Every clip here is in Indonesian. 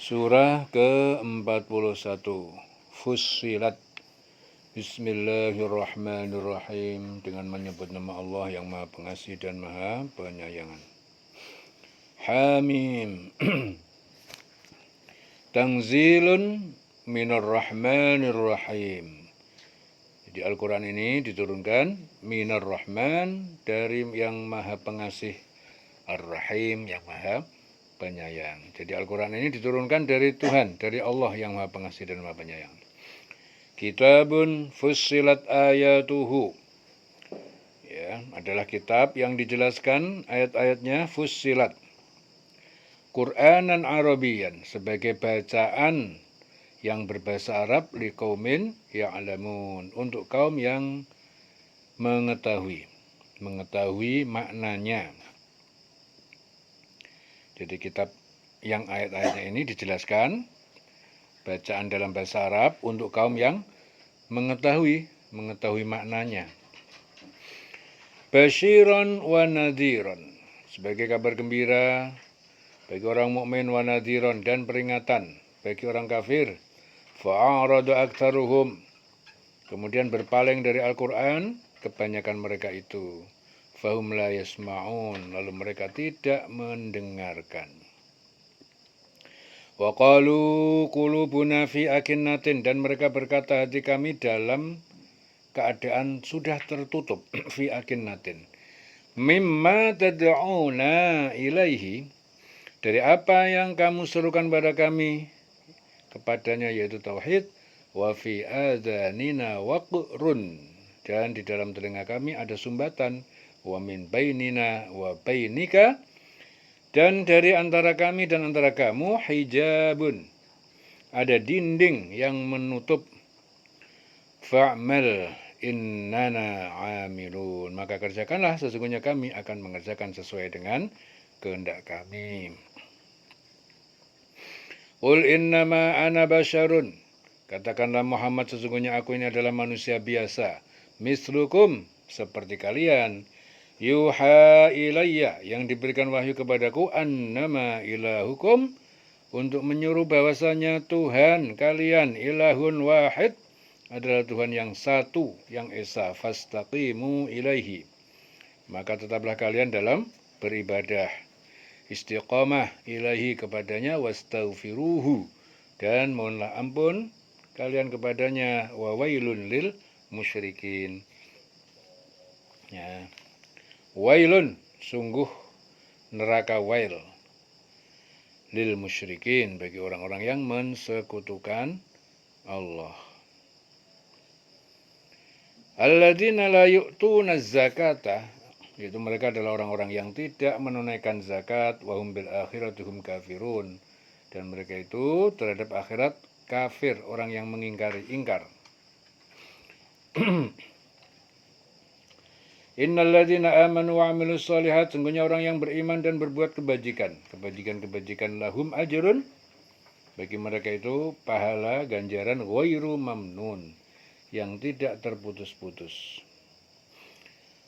Surah ke-41 Fussilat. Bismillahirrahmanirrahim. Dengan menyebut nama Allah yang Maha Pengasih dan Maha Penyayangan. Hamim. Tanzilun minar rahmanir rahim. Jadi Al-Quran ini diturunkan minar rahman, dari yang Maha Pengasih, Ar-Rahim yang Maha Penyayang. Jadi Al-Quran ini diturunkan dari Tuhan, dari Allah yang Maha Pengasih dan Maha Penyayang. Kitabun fussilat ayatuhu, ya, adalah kitab yang dijelaskan ayat-ayatnya fussilat. Qur'anan Arabiyan, sebagai bacaan yang berbahasa Arab, liqaumin ya'lamun, untuk kaum yang mengetahui maknanya. Jadi kitab yang ayat-ayatnya ini dijelaskan bacaan dalam bahasa Arab untuk kaum yang mengetahui maknanya. Basyiran wa nadhiran, sebagai kabar gembira bagi orang mukmin, wa nadhiran, dan peringatan bagi orang kafir. Fa'arada aktsaruhum, kemudian berpaling dari Al-Qur'an kebanyakan mereka itu. Fahum la yasma'un, lalu mereka tidak mendengarkan. Wa qalu qulubuna fi akinnatin, dan mereka berkata hati kami dalam keadaan sudah tertutup. Fi akinnatin mimma tad'una ilaihi, dari apa yang kamu serukan pada kami kepadanya, yaitu tauhid. Wa fi adhanina waqrun, dan di dalam telinga kami ada sumbatan. Wa min bainina wa bainika, dan dari antara kami dan antara kamu hijabun, ada dinding yang menutup. Fa'mal innana amilun, maka kerjakanlah, sesungguhnya kami akan mengerjakan sesuai dengan kehendak kami. Qul innama ana basyarun, katakanlah Muhammad, sesungguhnya aku ini adalah manusia biasa. Mislukum, seperti kalian. Yuha ilayya, yang diberikan wahyu kepadaku. Annama ilahukum, untuk menyuruh bahwasanya Tuhan kalian ilahun wahid, adalah Tuhan yang satu, yang esa. Fastaqimu ilaihi, maka tetaplah kalian dalam beribadah. Istiqamah ilaihi, kepadanya. Wastaghfiruhu, dan mohonlah ampun kalian kepadanya. Wa wailun lil musyrikin, ya. Wailun, sungguh neraka wail, lil musyrikin, bagi orang-orang yang mensekutukan Allah. Alladzina la yu'tuna zakata, yaitu mereka adalah orang-orang yang tidak menunaikan zakat. Wa hum bil akhirati hum kafirun, dan mereka itu terhadap akhirat kafir, orang yang ingkar. Innalladzina amanu wa amilus sholihat, sungguhnya orang yang beriman dan berbuat kebajikan lahum ajrun, bagi mereka itu pahala ganjaran ghairu mamnun, yang tidak terputus-putus.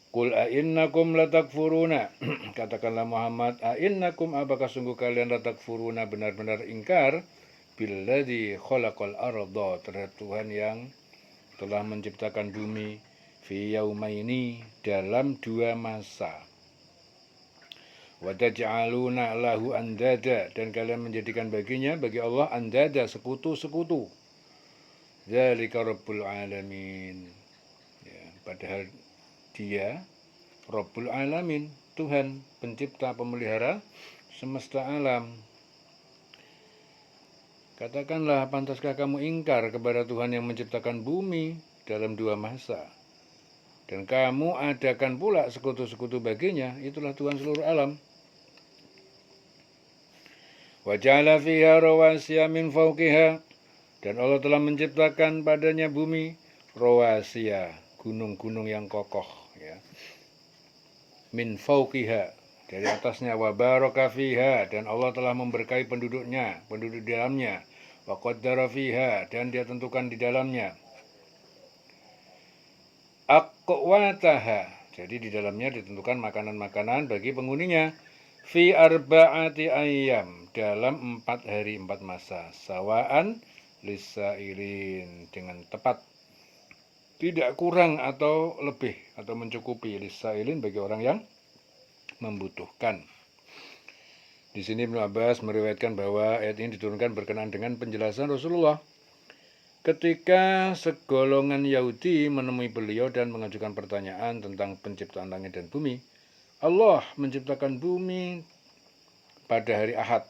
Qul a'innakum latakfuruna, katakanlah Muhammad, a'innakum, apakah sungguh kalian latakfuruna, benar-benar ingkar, billadzi khalaqal arda, terhadap Tuhan yang telah menciptakan bumi, fi yaumaini, dalam 2 masa. Wa taj'aluna lahu andada, dan kalian menjadikan baginya, bagi Allah, andada, sekutu-sekutu. Dzalika rabbul alamin, ya, padahal dia Rabbul alamin, Tuhan pencipta pemelihara semesta alam. Katakanlah, pantaskah kamu ingkar kepada Tuhan yang menciptakan bumi dalam 2 masa, dan kamu adakan pula sekutu-sekutu baginya? Itulah Tuhan seluruh alam. Wa ja'ala fiha rawasiya min fawqiha, dan Allah telah menciptakan padanya bumi, rawasiya, gunung-gunung yang kokoh, ya. Min fawqiha, dari atasnya. Wa baraka fiha, dan Allah telah memberkahi penduduk di dalamnya. Wa qaddara fiha, dan dia tentukan di dalamnya. Aqwataha, jadi di dalamnya ditentukan makanan-makanan bagi penghuninya. fi arba'ati ayyam, dalam 4 hari 4 masa, sawaan lisailin, dengan tepat, tidak kurang atau lebih atau mencukupi, lisailin bagi orang yang membutuhkan. Di sini Ibnu Abbas meriwayatkan bahwa ayat ini diturunkan berkenaan dengan penjelasan Rasulullah ketika segolongan Yahudi menemui beliau dan mengajukan pertanyaan tentang penciptaan langit dan bumi. Allah menciptakan bumi pada hari Ahad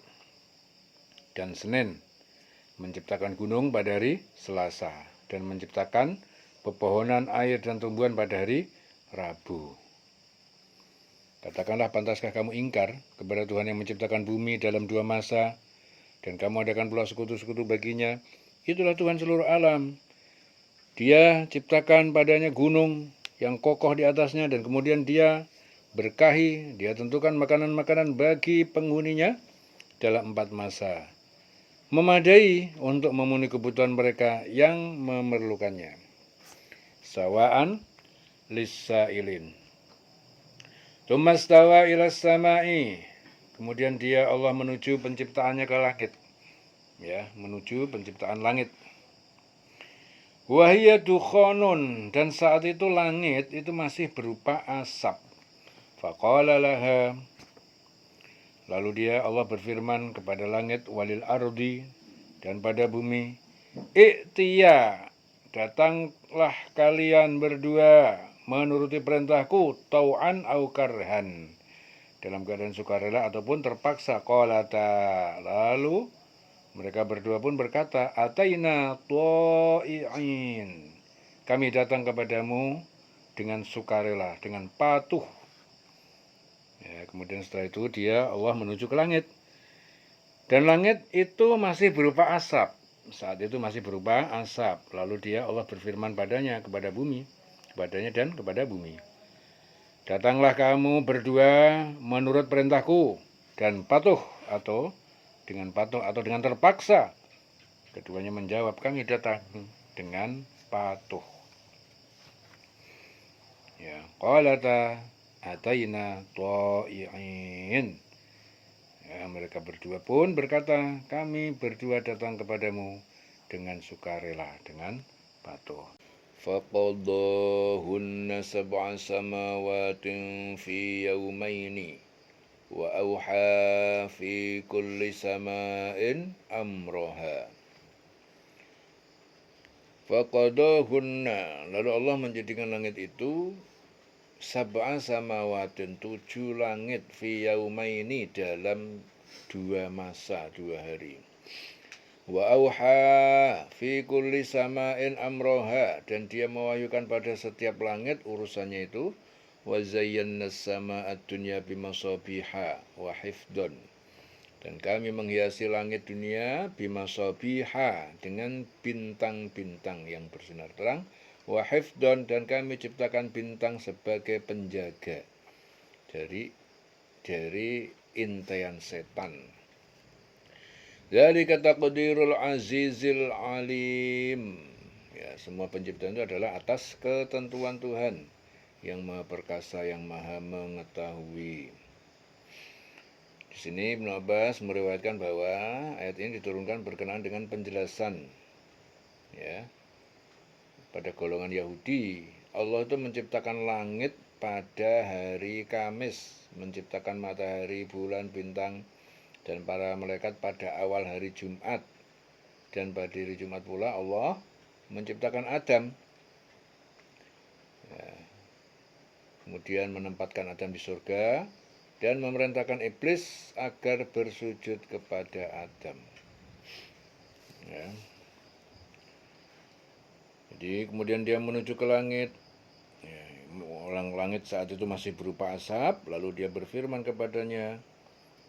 dan Senin, menciptakan gunung pada hari Selasa, dan menciptakan pepohonan, air, dan tumbuhan pada hari Rabu. Katakanlah, pantaskah kamu ingkar kepada Tuhan yang menciptakan bumi dalam 2 masa, dan kamu adakan pula sekutu-sekutu baginya? Itulah Tuhan seluruh alam. Dia ciptakan padanya gunung yang kokoh di atasnya, dan kemudian dia berkahi, dia tentukan makanan-makanan bagi penghuninya dalam 4 masa, memadai untuk memenuhi kebutuhan mereka yang memerlukannya. Sawaan lisailin. Tumastawa ilas samai. Kemudian dia Allah menuju penciptaannya ke langit. Ya, menuju penciptaan langit. Wahia dukhonun, dan saat itu langit itu masih berupa asap. Faqala laha, lalu dia Allah berfirman kepada langit, walil ardi, dan pada bumi, I'tiya, datanglah kalian berdua menuruti perintahku, tau'an au karhan, dalam keadaan sukarela ataupun terpaksa. Qalata, lalu mereka berdua pun berkata, ataina ta'i'in, kami datang kepadamu dengan sukarela, dengan patuh. Ya, kemudian setelah itu dia Allah menuju ke langit. Dan langit itu masih berupa asap. Saat itu masih berupa asap. Lalu dia Allah berfirman padanya, kepada bumi, kepadanya dan kepada bumi. Datanglah kamu berdua menurut perintahku dan patuh, atau dengan patuh atau dengan terpaksa. Keduanya menjawab, kami datang dengan patuh. Ya, qalata ataina ta'i'in. Ya, mereka berdua pun berkata, kami berdua datang kepadamu dengan sukarela, dengan patuh. Faqadahunna sab'a samawatin fi yawmaini wa auha fi kulli sama'in amroha. Faqadahunna, lalu Allah menjadikan langit itu sab'a samawatin, 7 langit, fi yaumaini, dalam 2 masa, 2 hari. Wa auha fi kulli sama'in amroha, dan dia mewahyukan pada setiap langit urusannya itu. Wa zayyana sama'ad dunya bimasabiha wa hifdon, dan kami menghiasi langit dunia bimasabiha, dengan bintang-bintang yang bersinar terang. Wa hifdon, dan kami ciptakan bintang sebagai penjaga dari intaian setan. Dari kata taqdirul azizil alim. Ya, semua penciptaan itu adalah atas ketentuan Tuhan yang maha perkasa, yang maha mengetahui. Di sini Ibnu Abbas meriwayatkan bahwa ayat ini diturunkan berkenaan dengan penjelasan, ya, pada golongan Yahudi. Allah itu menciptakan langit pada hari Kamis, menciptakan matahari, bulan, bintang, dan para malaikat pada awal hari Jumat. Dan pada hari Jumat pula Allah menciptakan Adam. Ya. Kemudian menempatkan Adam di surga dan memerintahkan iblis agar bersujud kepada Adam. Ya. Jadi kemudian dia menuju ke langit. Ya, langit saat itu masih berupa asap. Lalu dia berfirman kepadanya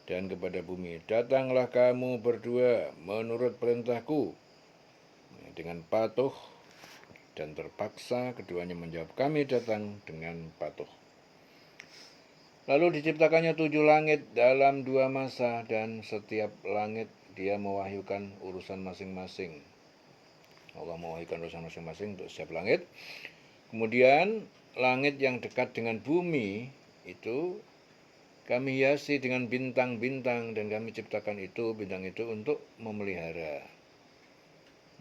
dan kepada bumi, datanglah kamu berdua menurut perintahku. Ya, dengan patuh dan terpaksa. Keduanya menjawab, kami datang dengan patuh. Lalu diciptakannya 7 langit dalam 2 masa, dan setiap langit dia mewahyukan urusan masing-masing. Allah mewahyukan urusan masing-masing untuk setiap langit. Kemudian langit yang dekat dengan bumi itu Kami hiasi dengan bintang-bintang dan kami ciptakan itu bintang itu untuk memelihara.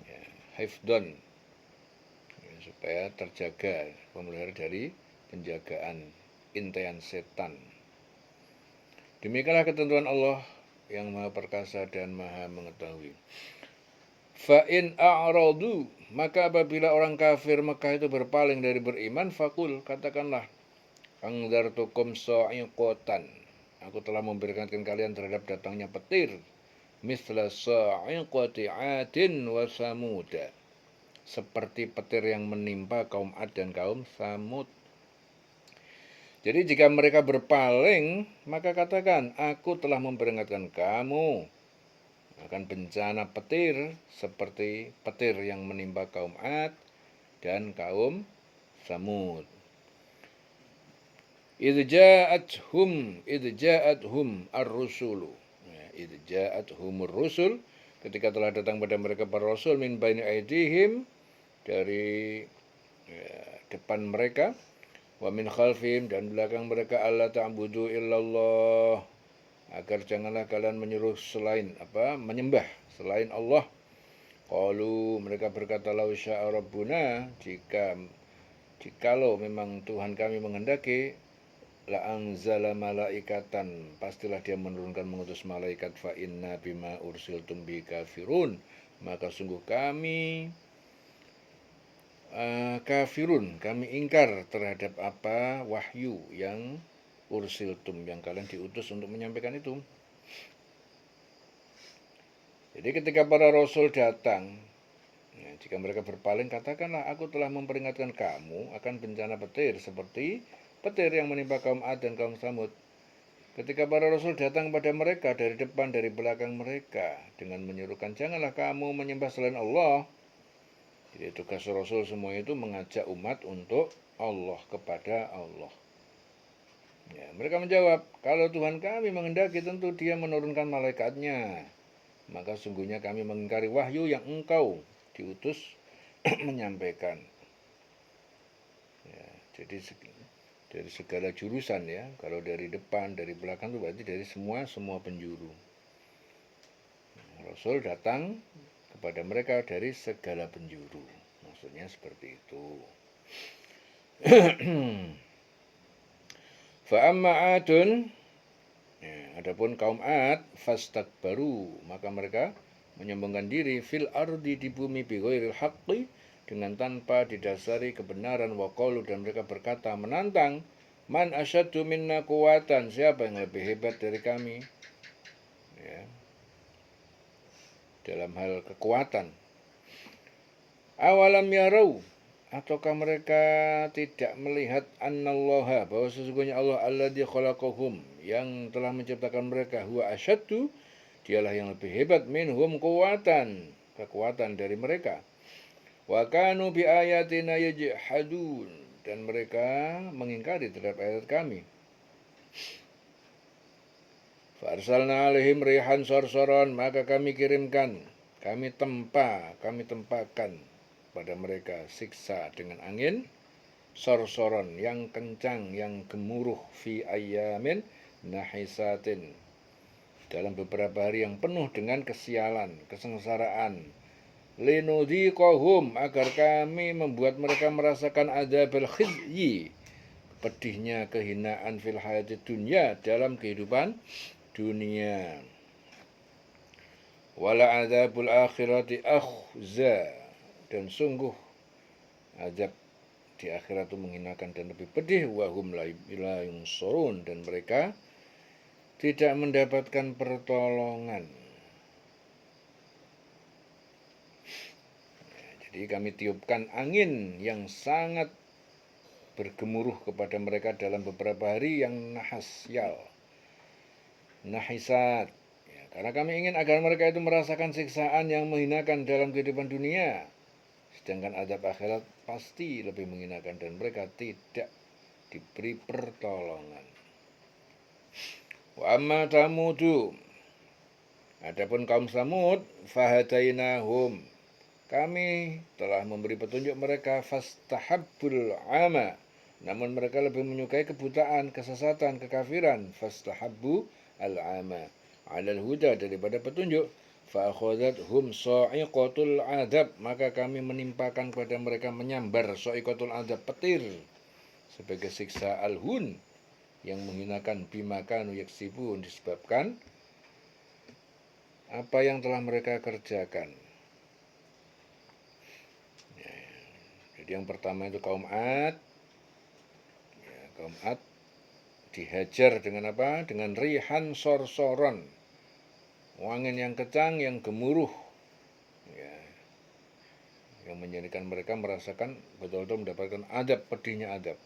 Ya, hifdon, ya, supaya terjaga, memelihara dari penjagaan intian setan. Demikianlah ketentuan Allah yang Maha Perkasa dan Maha Mengetahui. Fa'in a'radu, maka apabila orang kafir Mekah itu berpaling dari beriman, fakul, katakanlah, angdartukum sa'iqatan, aku telah memperingatkan kalian terhadap datangnya petir, misla sa'iqati 'adin wa samuda, seperti petir yang menimpa kaum Ad dan kaum Samud. Jadi jika mereka berpaling, maka katakan, aku telah memperingatkan kamu akan bencana petir seperti petir yang menimpa kaum Ad dan kaum Samud. Idh ja'athum ar-rusulu. Idh ja'athumur rusul, ketika telah datang pada mereka para rasul, min baini aidihim, dari depan mereka, wa min khalfihim, dan belakang mereka, alla ta'budu illallah, agar janganlah kalian menyembah selain Allah. Qalu, mereka berkata, lau sya'a rabbuna, jikalau memang Tuhan kami menghendaki, la anzala malaikatan, pastilah dia mengutus malaikat, fa inna bima ursiltum bi kafirun, maka sungguh kami kafirun, kami ingkar terhadap apa wahyu yang ursiltum, yang kalian diutus untuk menyampaikan itu. Jadi ketika para rasul datang, ya, jika mereka berpaling, katakanlah, aku telah memperingatkan kamu akan bencana petir seperti petir yang menimpa kaum Ad dan kaum Samud. Ketika para rasul datang pada mereka dari depan, dari belakang mereka, dengan menyuruhkan, janganlah kamu menyembah selain Allah. Jadi tugas rasul semua itu mengajak umat untuk Allah, kepada Allah. Ya, mereka menjawab, kalau Tuhan kami menghendaki, tentu dia menurunkan malaikatnya. Maka sungguhnya kami mengingkari wahyu yang engkau diutus menyampaikan. Ya, jadi dari segala jurusan, ya, kalau dari depan, dari belakang itu berarti dari semua penjuru. Rasul datang kepada mereka dari segala penjuru, maksudnya seperti itu. Fa'amma adun, ya, adapun kaum Ad, fastakbaru, maka mereka menyombongkan diri, fil ardi, di bumi, bi ghairil haqqi, dengan tanpa didasari kebenaran, waqalu, dan mereka berkata menantang, man asyaddu minna quwatan, siapa yang lebih hebat dari kami, ya, dalam hal kekuatan. Awalam yarau, ataukah mereka tidak melihat, annallaha, bahwa sesungguhnya Allah alladzi khalaqahum, yang telah menciptakan mereka, huwa asyaddu, dialah yang lebih hebat, minhum quwatan, kekuatan dari mereka. Wa kanu bi ayatina yajhadun, dan mereka mengingkari terhadap ayat kami. Farsalna alaihim rihan sorsoron, maka kami kirimkan, kami tempakan pada mereka siksa dengan angin sorsoron, yang kencang, yang gemuruh, fi ayyamin nahisatin, dalam beberapa hari yang penuh dengan kesialan, kesengsaraan. Linudhiqahum, agar kami membuat mereka merasakan adzabul khizyi, pedihnya kehinaan, fil hayati dunya, dalam kehidupan dunia. Wala adzabul akhirati akhza, dan sungguh azab di akhirat itu menghinakan dan lebih pedih. Wahum la yunsurun, dan mereka tidak mendapatkan pertolongan. Jadi kami tiupkan angin yang sangat bergemuruh kepada mereka dalam beberapa hari yang nahisat, ya, karena kami ingin agar mereka itu merasakan siksaan yang menghinakan dalam kehidupan dunia, sedangkan azab akhirat pasti lebih menghinakan dan mereka tidak diberi pertolongan. Wa amma tamudu, adapun kaum Samud, fahadainahum, kami telah memberi petunjuk mereka, fastahabbul ama, namun mereka lebih menyukai kebutaan, kesesatan, kekafiran. Fastahabbu al-'ama 'alal huda, daripada petunjuk. Fa akhadhathum sa'iqatul 'adzab, maka kami menimpakan kepada mereka, menyambar sa'iqatul 'adzab, petir sebagai siksa al-hun yang menghinakan, bima kanu yaksibun, disebabkan apa yang telah mereka kerjakan. Ya, jadi yang pertama itu kaum Ad. Ya, kaum Ad dihajar dengan apa? Dengan rihan sorsoron, angin yang kencang, yang gemuruh, ya, yang menjadikan mereka merasakan betul-betul mendapatkan adab, pedihnya adab.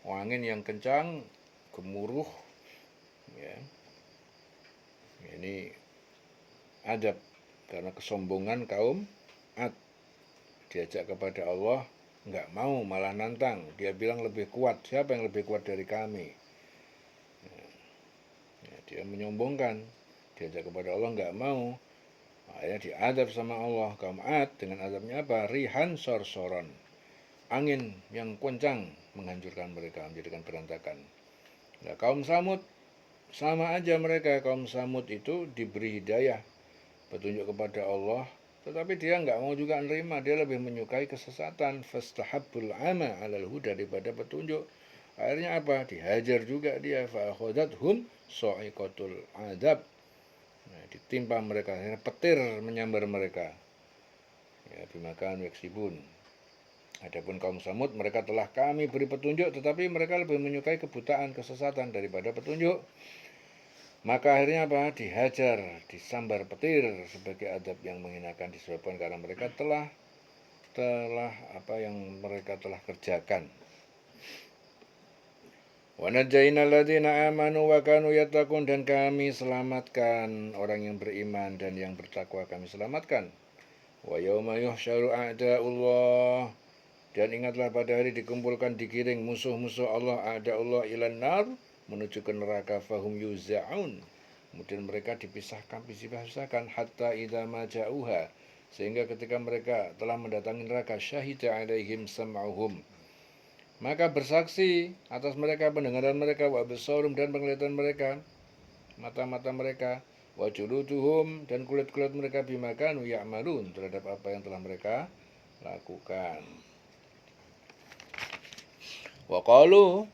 Angin yang kencang, gemuruh, ya, ini adab karena kesombongan kaum Ad. Diajak kepada Allah, enggak mau, malah nantang. Dia bilang lebih kuat. Siapa yang lebih kuat dari kami? Ya, dia menyombongkan. Diajak kepada Allah, enggak mau. Akhirnya diadab sama Allah. Kaum Ad dengan adabnya apa? Rihan sorsoron, angin yang kencang menghancurkan mereka, menjadikan berantakan. Nah, kaum Samud sama aja mereka. Kaum Samud itu diberi hidayah, petunjuk kepada Allah, tetapi dia nggak mau juga menerima. Dia lebih menyukai kesesatan. Fastahabbul 'ama 'alal huda, daripada petunjuk. Akhirnya apa? Dihajar juga dia. Fa akhadhathum sa'iqatul 'adzab. Nah, ditimpa mereka, akhirnya petir menyambar mereka. Ya, bima kanu yaksibun. Adapun kaum Samud, mereka telah kami beri petunjuk, tetapi mereka lebih menyukai kebutaan, kesesatan daripada petunjuk. Maka akhirnya apa? Dihajar, disambar petir sebagai adab yang menghinakan, disebabkan karena mereka telah apa yang mereka telah kerjakan. Wa najjaynal ladzina amanu wa kanu yattaqun, dan kami selamatkan orang yang beriman dan yang bertakwa, kami selamatkan. Wa yauma yuhsyaru a'da'ullah, dan ingatlah pada hari dikumpulkan, digiring musuh-musuh Allah, a'da'ullah ilan nar, menuju ke neraka, fahum yuza'un, kemudian mereka dipisahkan, hatta idza maja'uha, sehingga ketika mereka telah mendatangi neraka, syahida alaihim sam'uhum, maka bersaksi atas mereka pendengaran mereka, wa absarum, dan penglihatan mereka, mata-mata mereka, wa juluduhum, dan kulit-kulit mereka, bima kanu ya'malun, terhadap apa yang telah mereka lakukan. Wa qalu,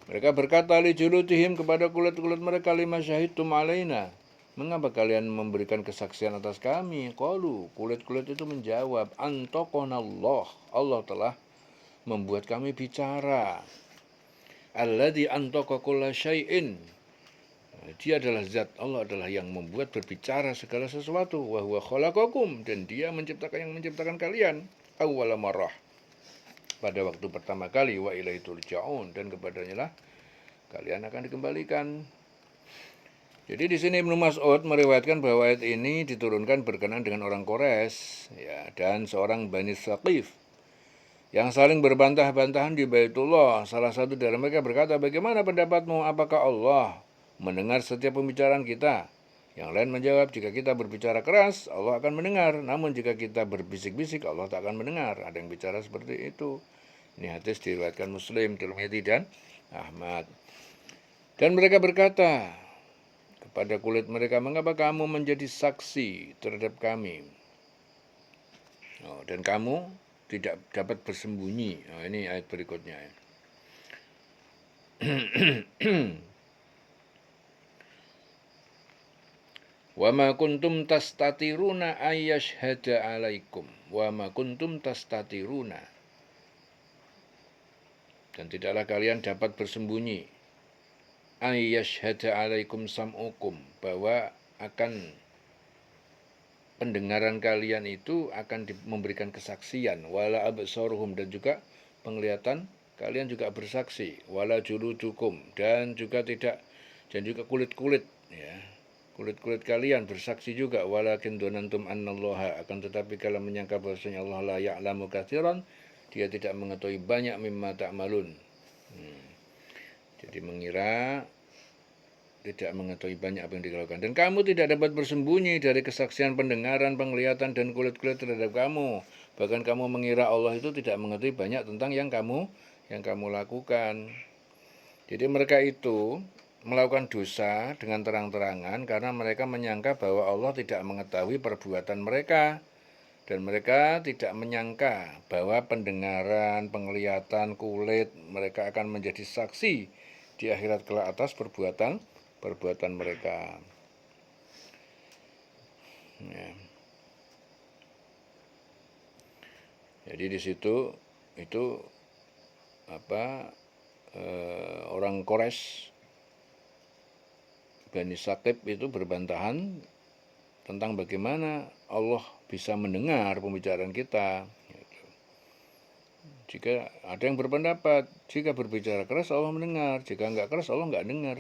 mereka berkata, li juludihim, kepada kulit-kulit mereka, lima syahidtum alaina, mengapa kalian memberikan kesaksian atas kami? Qalu, kulit-kulit itu menjawab, antaqanallah, Allah telah membuat kami bicara. Alladzi antaqa kulla syai'in, dia adalah zat, Allah adalah yang membuat berbicara segala sesuatu. Wa huwa khalaqakum, dan dia yang menciptakan kalian, awwala marrah, pada waktu pertama kali, wa ilaihi turja'un, dan kepadanya lah kalian akan dikembalikan. Jadi di sini Ibnu Mas'ud meriwayatkan bahwa ayat ini diturunkan berkenaan dengan orang Quraisy, ya, dan seorang Bani Tsaqif yang saling berbantah-bantahan di Baitullah. Salah satu dari mereka berkata, bagaimana pendapatmu? Apakah Allah mendengar setiap pembicaraan kita? Yang lain menjawab, jika kita berbicara keras, Allah akan mendengar. Namun jika kita berbisik-bisik, Allah tak akan mendengar. Ada yang bicara seperti itu. Ini hadis diriwayatkan Muslim, Tirmidzi, dan Ahmad. Dan mereka berkata kepada kulit mereka, mengapa kamu menjadi saksi terhadap kami? Dan kamu tidak dapat bersembunyi. Ini ayat berikutnya. Wa ma kuntum tastatiruna ayyashhada alaikum. Wa ma kuntum tastatiruna, dan tidaklah kalian dapat bersembunyi, ayyashhada alaikum sam'ukum, bahwa akan pendengaran kalian itu akan memberikan kesaksian, wala absaruhum, dan juga penglihatan kalian juga bersaksi, wala juludukum, dan juga kulit-kulit, ya, kulit-kulit kalian bersaksi juga, walakin donantum annallaha, akan tetapi kalian menyangka bahwasanya Allah la ya'lamu katsiran, dia tidak mengetahui banyak mimma ta'malun. Jadi mengira tidak mengetahui banyak apa yang dilakukan. Dan kamu tidak dapat bersembunyi dari kesaksian pendengaran, penglihatan, dan kulit-kulit terhadap kamu. Bahkan kamu mengira Allah itu tidak mengetahui banyak tentang yang kamu yang kamu lakukan. Jadi mereka itu melakukan dosa dengan terang-terangan karena mereka menyangka bahwa Allah tidak mengetahui perbuatan mereka. Dan mereka tidak menyangka bahwa pendengaran, penglihatan, kulit mereka akan menjadi saksi di akhirat kelak atas perbuatan mereka. Ya. Jadi di situ itu orang Quraisy Bani Saqib itu berbantahan tentang bagaimana Allah bisa mendengar pembicaraan kita. Jika ada yang berpendapat, jika berbicara keras Allah mendengar, jika enggak keras Allah enggak dengar.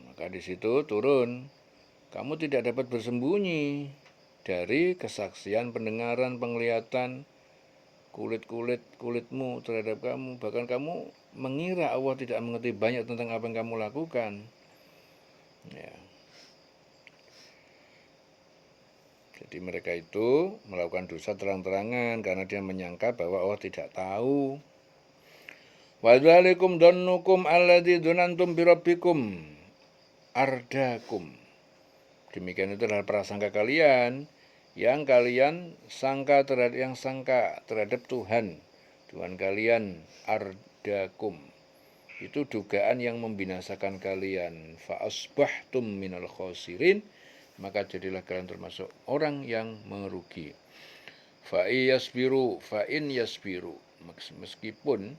Maka di situ turun, kamu tidak dapat bersembunyi dari kesaksian pendengaran, penglihatan, kulitmu terhadap kamu. Bahkan kamu mengira Allah tidak mengerti banyak tentang apa yang kamu lakukan. Ya. Jadi mereka itu melakukan dosa terang-terangan karena dia menyangka bahwa Allah tidak tahu. Wa dzalikum dhannukum alladzi dzanantum bi rabbikum ardakum. Demikian itu adalah prasangka kalian yang kalian sangka terhadap Tuhan. Tuhan kalian ardakum. Itu dugaan yang membinasakan kalian. Fa asbahtum minal khosirin. Maka jadilah kalian termasuk orang yang merugi. Fa in yasbiru, meskipun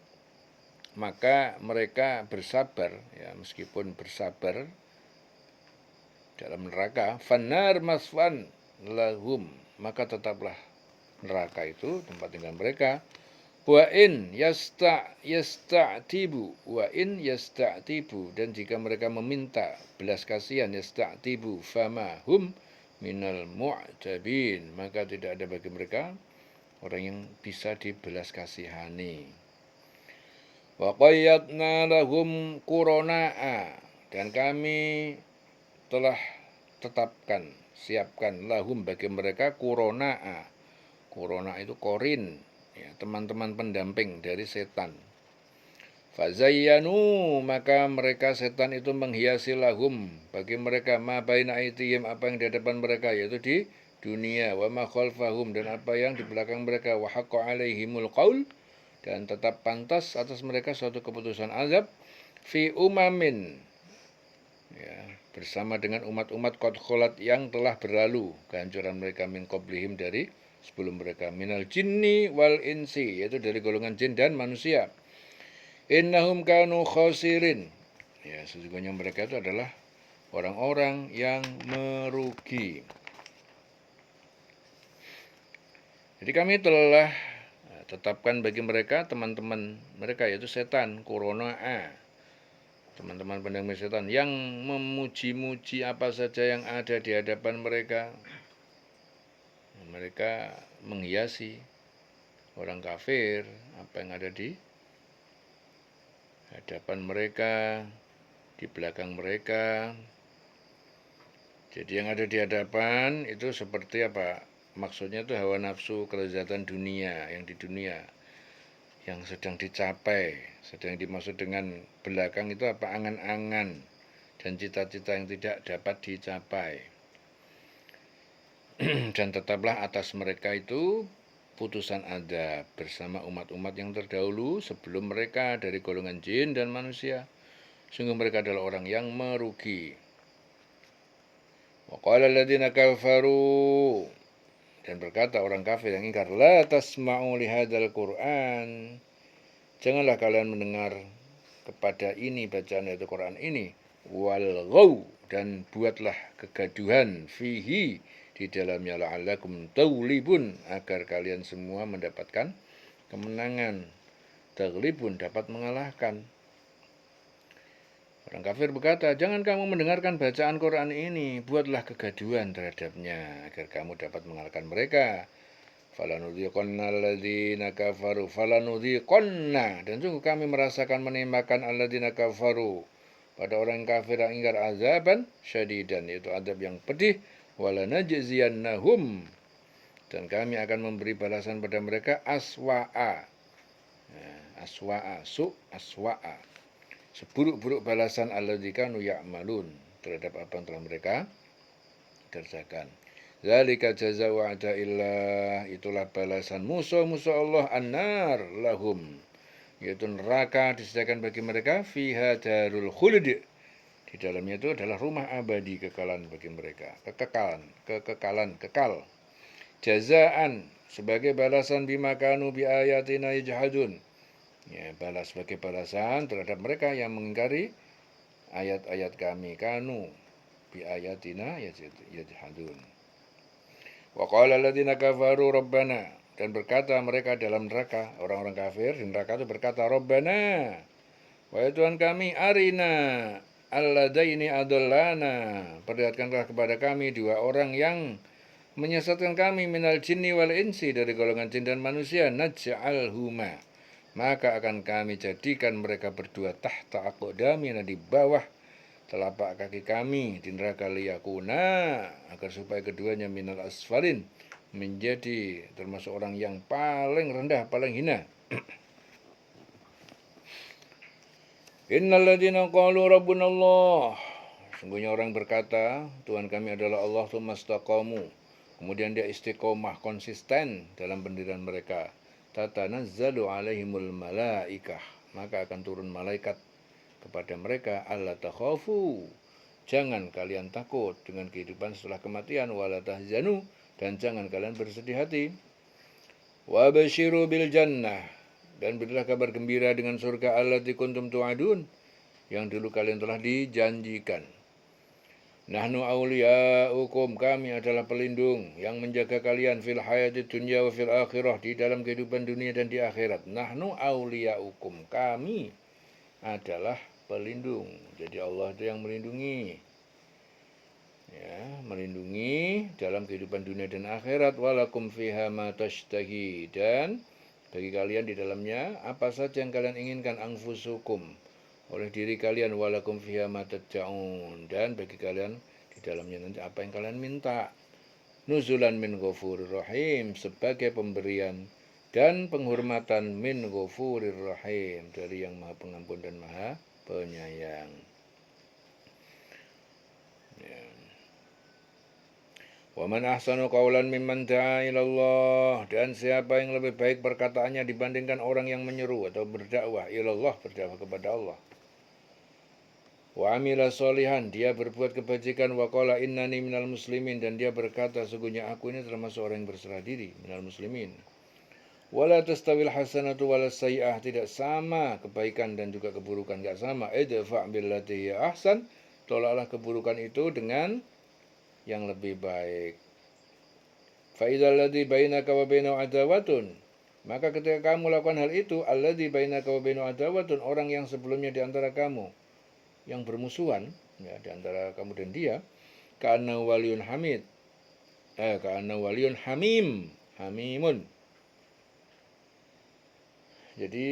maka mereka bersabar, ya, meskipun bersabar dalam neraka, fanar maswan lahum, maka tetaplah neraka itu tempat tinggal mereka. Wa in yasta'tibu, dan jika mereka meminta belas kasihan, yasta'tibu fama hum minal mu'tabin, maka tidak ada bagi mereka orang yang bisa dibelas kasihani. Wa qayyadna lahum qurana'a, dan kami telah siapkan lahum bagi mereka qurana'a. Qurana itu korin, ya, teman-teman pendamping dari setan. Fazayyanu, maka mereka setan itu menghiasi lahum bagi mereka ma baina aitihim, apa yang di hadapan mereka, yaitu di dunia, wa ma khalfahum, dan apa yang di belakang mereka, wa haqqa alaihimul qaul, dan tetap pantas atas mereka suatu keputusan azab fi umamin, ya, bersama dengan umat-umat qad kholat yang telah berlalu kehancuran mereka min qablihim, dari sebelum mereka, minal jinni wal insi, yaitu dari golongan jin dan manusia. Innahum kanu khosirin, ya, sesungguhnya mereka itu adalah orang-orang yang merugi. Jadi kami telah tetapkan bagi mereka teman-teman mereka, yaitu setan, qurana'a, teman-teman pendamping setan yang memuji-muji apa saja yang ada di hadapan mereka. Mereka menghiasi orang kafir, apa yang ada di hadapan mereka, di belakang mereka. Jadi yang ada di hadapan itu seperti apa? Maksudnya itu hawa nafsu, kelezatan dunia, yang di dunia, yang sedang dicapai. Sedang dimaksud dengan belakang itu apa? Angan-angan dan cita-cita yang tidak dapat dicapai. Dan tetaplah atas mereka itu putusan adab bersama umat-umat yang terdahulu sebelum mereka dari golongan jin dan manusia. Sungguh mereka adalah orang yang merugi. Wa qala alladziina kafaru, dan berkata orang kafir yang ingkar, la tasma'u li hadzal Qur'an, janganlah kalian mendengar kepada ini, bacaan itu Quran ini, walghaw, dan buatlah kegaduhan, fihi, di dalamnya, la'allakum taghlibun, agar kalian semua mendapatkan kemenangan. Taghlibun, dapat mengalahkan. Orang kafir berkata, jangan kamu mendengarkan bacaan Quran ini, buatlah kegaduhan terhadapnya, agar kamu dapat mengalahkan mereka. Falanudhiqonna alladzina kafaru, falanudhiqonna, dan sungguh kami merasakan menembakkan alladzina kafaru, pada orang kafir yang ingkar, azaban syadidan, yaitu azab yang pedih, walanajziyannahum, dan kami akan memberi balasan pada mereka aswa'a. aswa'a aswa'a, seburuk-buruk balasan alladzi kanu ya'malun, terhadap apa yang telah mereka kerjakan. Zalika jazaa'u a'da'illah, itulah balasan musuh-musuh Allah, annar lahum, yaitu neraka disediakan bagi mereka, fiha darul khuld, di dalamnya itu adalah rumah abadi, kekalan bagi mereka, kekal. Jazaan, sebagai balasan bima kanu bi ayatina yajhadun, ya, balas sebagai balasan terhadap mereka yang mengingkari ayat-ayat kami, kanu bi ayatina yajhadun. Wa qala alladziina kafaru rabbana, dan berkata mereka dalam neraka, orang-orang kafir di neraka itu berkata, Rabbana, wahai Tuhan kami, arina alladaini adallana, perlihatkanlah kepada kami dua orang yang menyesatkan kami, minal jinni wal insi, dari golongan jin dan manusia, naj'alhuma, maka akan kami jadikan mereka berdua, tahta aqdamina, di bawah telapak kaki kami, di neraka, liyakuna, agar supaya keduanya minal asfalin, menjadi termasuk orang yang paling rendah, paling hina. Innal ladzina qalu rabbuna Allah, sungguhnya orang berkata Tuhan kami adalah Allah, tsumastaqamu, kemudian dia istiqomah, konsisten dalam pendirian mereka, tatanazzalu alaihimul malaikah, maka akan turun malaikat kepada mereka, alla takhafu, jangan kalian takut dengan kehidupan setelah kematian, wala tahzanu, dan jangan kalian bersedih hati, wa basyiru bil jannah, dan berilah kabar gembira dengan surga, allati kuntum tu'adun, yang dulu kalian telah dijanjikan. Nahnu awliya'ukum, kami adalah pelindung yang menjaga kalian, fil hayati dunya wa fil akhirah, di dalam kehidupan dunia dan di akhirat. Nahnu awliya'ukum, kami adalah pelindung. Jadi Allah itu yang melindungi, ya, melindungi dalam kehidupan dunia dan akhirat. Walakum fiha ma tashtahi, dan bagi kalian di dalamnya apa saja yang kalian inginkan, anfusukum, oleh diri kalian, walakum fiha ma tad'un, dan bagi kalian di dalamnya nanti apa yang kalian minta, nuzulan min ghafurir rahim, sebagai pemberian dan penghormatan, min ghafurir rahim, dari yang maha pengampun dan maha penyayang. Ya. Wa man ahsanu qawlan mimman da'a ilallah, dan siapa yang lebih baik perkataannya dibandingkan orang yang menyeru atau berdakwah ilallah, berdakwah kepada Allah. Wa amila solihan, dia berbuat kebajikan, wa qala innani minal muslimin, dan dia berkata sesungguhnya aku ini termasuk orang yang berserah diri, minal muslimin. Wala tastawil hasanatu wala sayyi'ah, tidak sama kebaikan dan juga keburukan, enggak sama. Idfa' billati hiya ahsan, tolaklah keburukan itu dengan yang lebih baik. Fa idzal ladzi bainaka wa bainahu adawatun, maka ketika kamu lakukan hal itu, alladzi bainaka wa bainahu adawatun, orang yang sebelumnya di antara kamu yang bermusuhan, ya, di antara kamu dan dia, ka'anna waliyun hamid, ka'anna waliyun hamimun. Jadi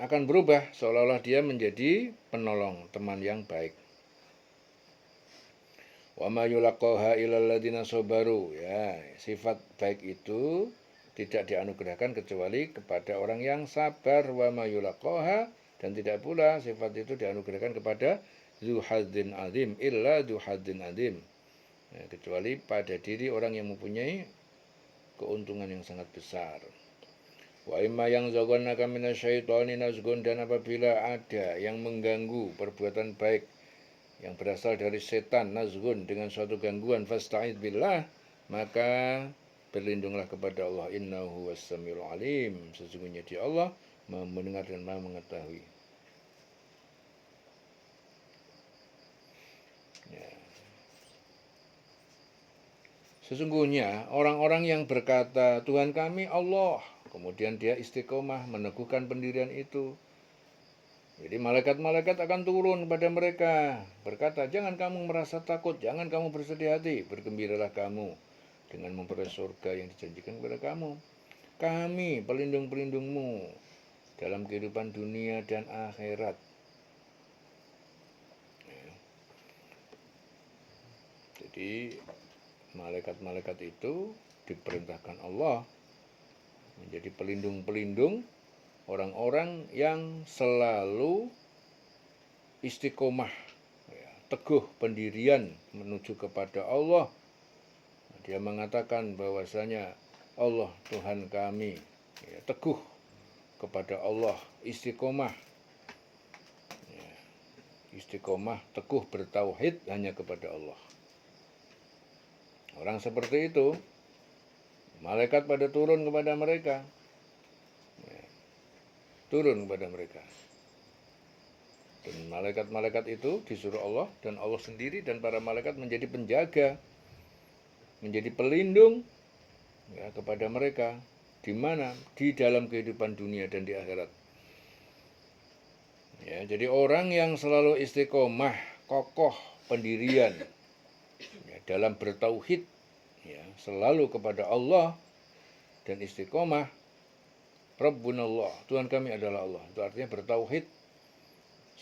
akan berubah seolah-olah dia menjadi penolong, teman yang baik. Wa ma yulaqaha illal ladzina sabaru, ya, sifat baik itu tidak dianugerahkan kecuali kepada orang yang sabar. Wa ma yulaqaha, dan tidak pula sifat itu dianugerahkan kepada dzu hadzin azim, illa dzu hadzin azim, ya, kecuali pada diri orang yang mempunyai keuntungan yang sangat besar. Wa imma yang zaghannaka minasyaitani nazghun, dan apabila ada yang mengganggu perbuatan baik yang berasal dari setan, nazghun, dengan suatu gangguan, fasta'id billah, maka berlindunglah kepada Allah, innahu was-samiul alim, sesungguhnya dia Allah maha mendengar dan maha mengetahui. Ya. Sesungguhnya orang-orang yang berkata Tuhan kami Allah, kemudian dia istiqomah meneguhkan pendirian itu, jadi malaikat-malaikat akan turun kepada mereka, berkata, jangan kamu merasa takut, jangan kamu bersedih hati, bergembiralah kamu dengan memperoleh surga yang dijanjikan kepada kamu. Kami pelindung-pelindungmu dalam kehidupan dunia dan akhirat. Jadi malaikat-malaikat itu diperintahkan Allah menjadi pelindung-pelindung orang-orang yang selalu istiqomah, ya, teguh pendirian menuju kepada Allah. Dia mengatakan bahwasanya Allah Tuhan kami, ya, teguh kepada Allah, istiqomah, ya, istiqomah, teguh bertauhid hanya kepada Allah. Orang seperti itu, malaikat pada turun kepada mereka, ya, turun kepada mereka. Dan malaikat-malaikat itu disuruh Allah, dan Allah sendiri dan para malaikat menjadi penjaga, menjadi pelindung, ya, kepada mereka. Di mana? Di dalam kehidupan dunia dan di akhirat. Ya, jadi orang yang selalu istiqomah, kokoh pendirian, ya, dalam bertauhid, ya, selalu kepada Allah dan istiqomah, Rabbunallah, Tuhan kami adalah Allah. Itu artinya bertauhid,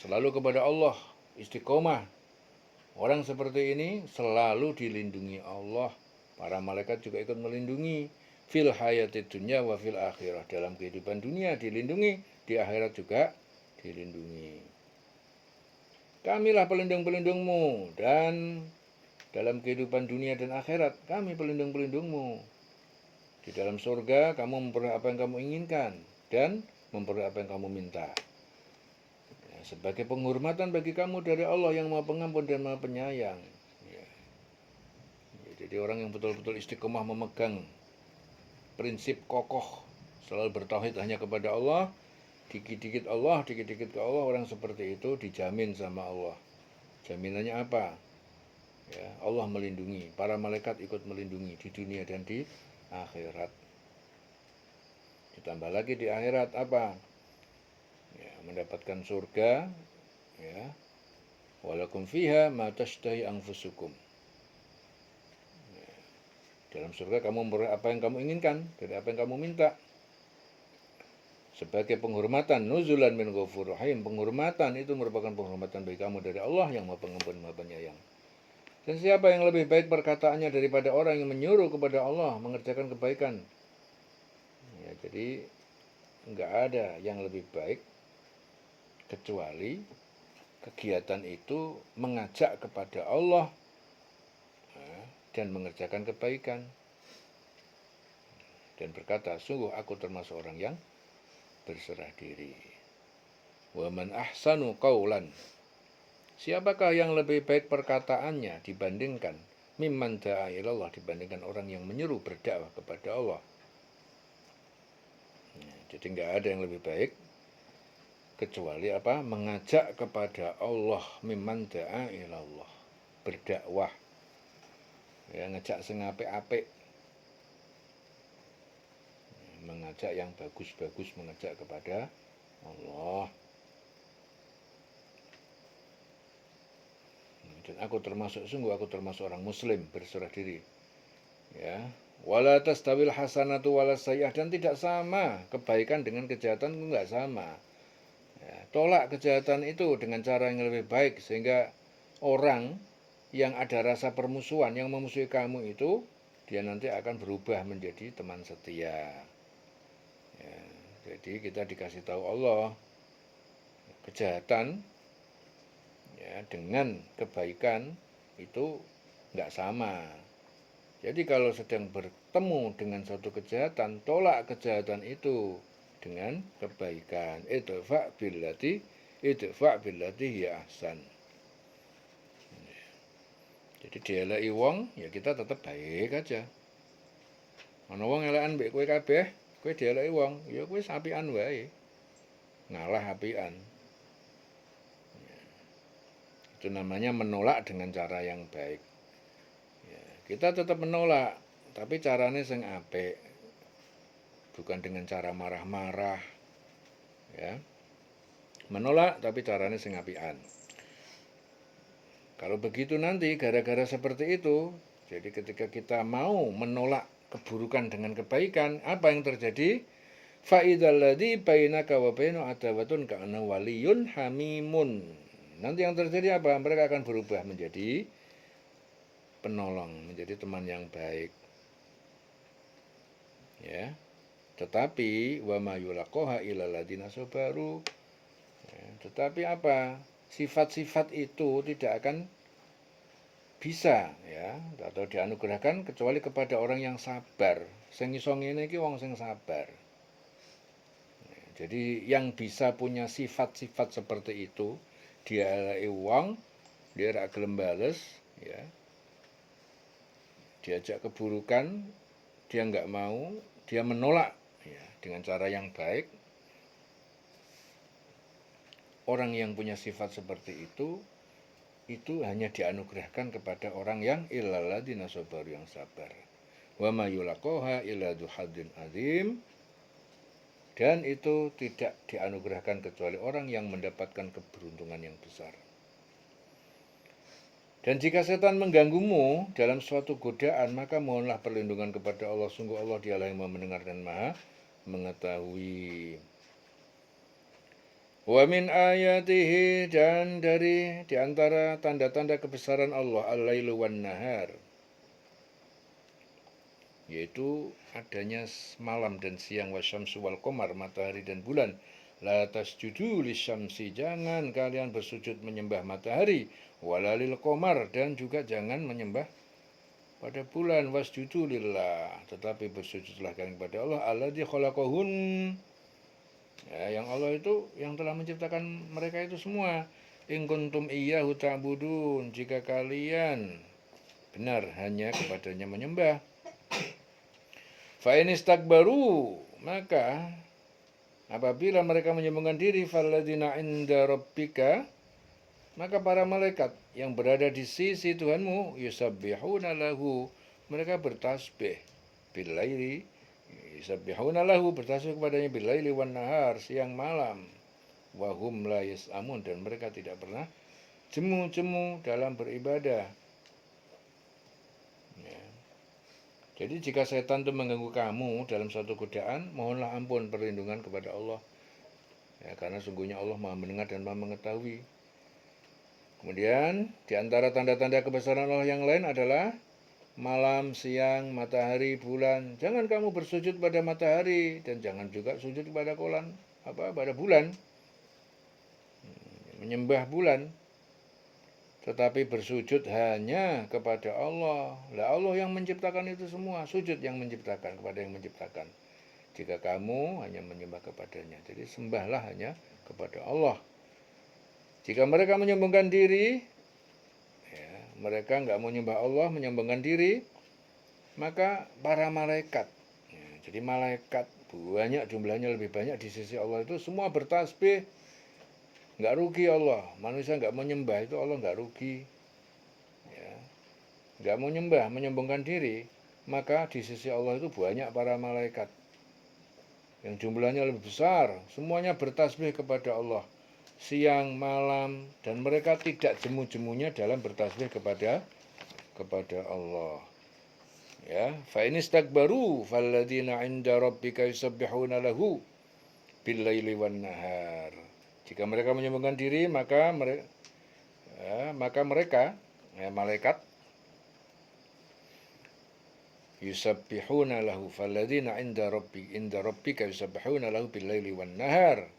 selalu kepada Allah, istiqomah. Orang seperti ini selalu dilindungi Allah. Para malaikat juga ikut melindungi. Fil hayati dunya wa fil akhirah. Dalam kehidupan dunia dilindungi, di akhirat juga dilindungi. Kamilah pelindung-pelindungmu, dan dalam kehidupan dunia dan akhirat kami pelindung-pelindungmu. Di dalam surga kamu memperoleh apa yang kamu inginkan dan memperoleh apa yang kamu minta. Ya, sebagai penghormatan bagi kamu dari Allah yang Maha Pengampun dan Maha Penyayang. Ya. Jadi orang yang betul-betul istiqomah memegang prinsip kokoh, selalu bertauhid hanya kepada Allah, dikit-dikit Allah, dikit-dikit ke Allah, orang seperti itu dijamin sama Allah. Jaminannya apa? Ya, Allah melindungi, para malaikat ikut melindungi di dunia dan di akhirat. Ditambah lagi di akhirat apa? Ya, mendapatkan surga, ya. Walakum fiha ma tashtahi anfusukum. Dalam surga kamu memperoleh apa yang kamu inginkan dari apa yang kamu minta. Sebagai penghormatan, nuzulan min ghafurur rahim. Penghormatan itu merupakan penghormatan bagi kamu dari Allah yang Maha Pengampun, Maha Penyayang. Dan siapa yang lebih baik perkataannya daripada orang yang menyuruh kepada Allah mengerjakan kebaikan? Ya, jadi enggak ada yang lebih baik kecuali kegiatan itu mengajak kepada Allah, ya, dan mengerjakan kebaikan. Dan berkata, sungguh aku termasuk orang yang berserah diri. Wa man ahsanu qaulan. Siapakah yang lebih baik perkataannya dibandingkan mimman da'a ilallah, dibandingkan orang yang menyeru berdakwah kepada Allah. Jadi enggak ada yang lebih baik kecuali apa? Mengajak kepada Allah, mimman da'a ilallah, berdakwah. Ya, ngajak sing apik-apik. Mengajak yang bagus-bagus, mengajak kepada Allah. Dan sungguh aku termasuk orang muslim, berserah diri. Ya, wala tastawil hasanatu wala sayyah, dan tidak sama kebaikan dengan kejahatan, itu enggak sama. Ya, tolak kejahatan itu dengan cara yang lebih baik, sehingga orang yang ada rasa permusuhan, yang memusuhi kamu itu, dia nanti akan berubah menjadi teman setia. Ya, jadi kita dikasih tahu Allah, kejahatan, ya, dengan kebaikan itu enggak sama. Jadi kalau sedang bertemu dengan suatu kejahatan, tolak kejahatan itu dengan kebaikan. Idfa' billati hiya ahsan. Jadi dieleki wong, ya kita tetap baik aja. Ana wong elekan mbek kowe kabeh, kowe dieleki wong, ya kowe apian wae. Ngalah apian. Itu namanya menolak dengan cara yang baik. Ya, kita tetap menolak, tapi caranya sing apik. Bukan dengan cara marah-marah. Ya. Menolak tapi caranya sing apian. Kalau begitu nanti gara-gara seperti itu, jadi ketika kita mau menolak keburukan dengan kebaikan, apa yang terjadi? Fa'idal ladzi bainaka wa bainahu adawatun ka'anna waliyun hamimun. Nanti yang terjadi apa? Mereka akan berubah menjadi penolong, menjadi teman yang baik. Ya. Tetapi wa ma yulaqaha illal ladzina sabaru. Tetapi apa? Sifat-sifat itu tidak akan bisa ya atau dianugerahkan kecuali kepada orang yang sabar. Sing iso ngene iki wong sing sabar. Jadi yang bisa punya sifat-sifat seperti itu, dia eleke wong, dia ra gelem bales ya. Diajak keburukan, dia enggak mau, dia menolak ya, dengan cara yang baik. Orang yang punya sifat seperti itu hanya dianugerahkan kepada orang yang illal ladzina sabaru, yang sabar. Wa ma yulaqaha illa dzu hadzin azim. Dan itu tidak dianugerahkan kecuali orang yang mendapatkan keberuntungan yang besar. Dan jika setan mengganggumu dalam suatu godaan, maka mohonlah perlindungan kepada Allah. Sungguh Allah dialah yang Maha mendengar dan Maha mengetahui. Wa min ayatihi, dan dari diantara tanda-tanda kebesaran Allah, al-lailu wan nahar, yaitu adanya malam dan siang, wasyamsu wal qamar, matahari dan bulan. La tasjudu lisyamsi, jangan kalian bersujud menyembah matahari, walalil qamar, dan juga jangan menyembah pada bulan. Wasjudu lillah, tetapi bersujudlah kalian kepada Allah, alladzi khalaqahun, ya, yang Allah itu yang telah menciptakan mereka itu semua. In kuntum iyyahu ta'budun, jika kalian benar hanya kepadanya menyembah. Fa in istakbaru, maka apabila mereka menyombongkan diri, falladzina inda rabbika, maka para malaikat yang berada di sisi Tuhanmu, yusabbihuna lahu, mereka bertasbih billaili, yusabbihuna lahu, bertasbih kepadanya billaili wan nahar, siang malam, wa hum la yas'amun, dan mereka tidak pernah jemu-jemu dalam beribadah. Jadi jika setan itu mengganggu kamu dalam suatu godaan, mohonlah ampun perlindungan kepada Allah. Ya, karena sungguhnya Allah Maha mendengar dan Maha mengetahui. Kemudian di antara tanda-tanda kebesaran Allah yang lain adalah malam, siang, matahari, bulan. Jangan kamu bersujud pada matahari dan jangan juga sujud pada pada bulan. Menyembah bulan. Tetapi bersujud hanya kepada Allah. Lah Allah yang menciptakan itu semua. Sujud yang menciptakan kepada yang menciptakan. Jika kamu hanya menyembah kepadanya. Jadi sembahlah hanya kepada Allah. Jika mereka menyombongkan diri, ya, mereka nggak mau menyembah Allah, menyombongkan diri, maka para malaikat, ya, jadi malaikat banyak, jumlahnya lebih banyak di sisi Allah itu semua bertasbih. Nggak rugi Allah, manusia nggak mau nyembah itu Allah nggak rugi, ya. Nggak mau nyembah, menyombongkan diri, maka di sisi Allah itu banyak para malaikat yang jumlahnya lebih besar, semuanya bertasbih kepada Allah siang malam, dan mereka tidak jemu-jemunya dalam bertasbih kepada Allah. Ya, fa in istakbaru falladzina 'inda rabbika yusabbihuna lahu bil-laili wan nahar. Jika mereka menyombongkan diri, maka mereka malaikat yusabbihuna lahu, falladzina inda rabbika yusabbihuna lahu bil-laili wan nahar.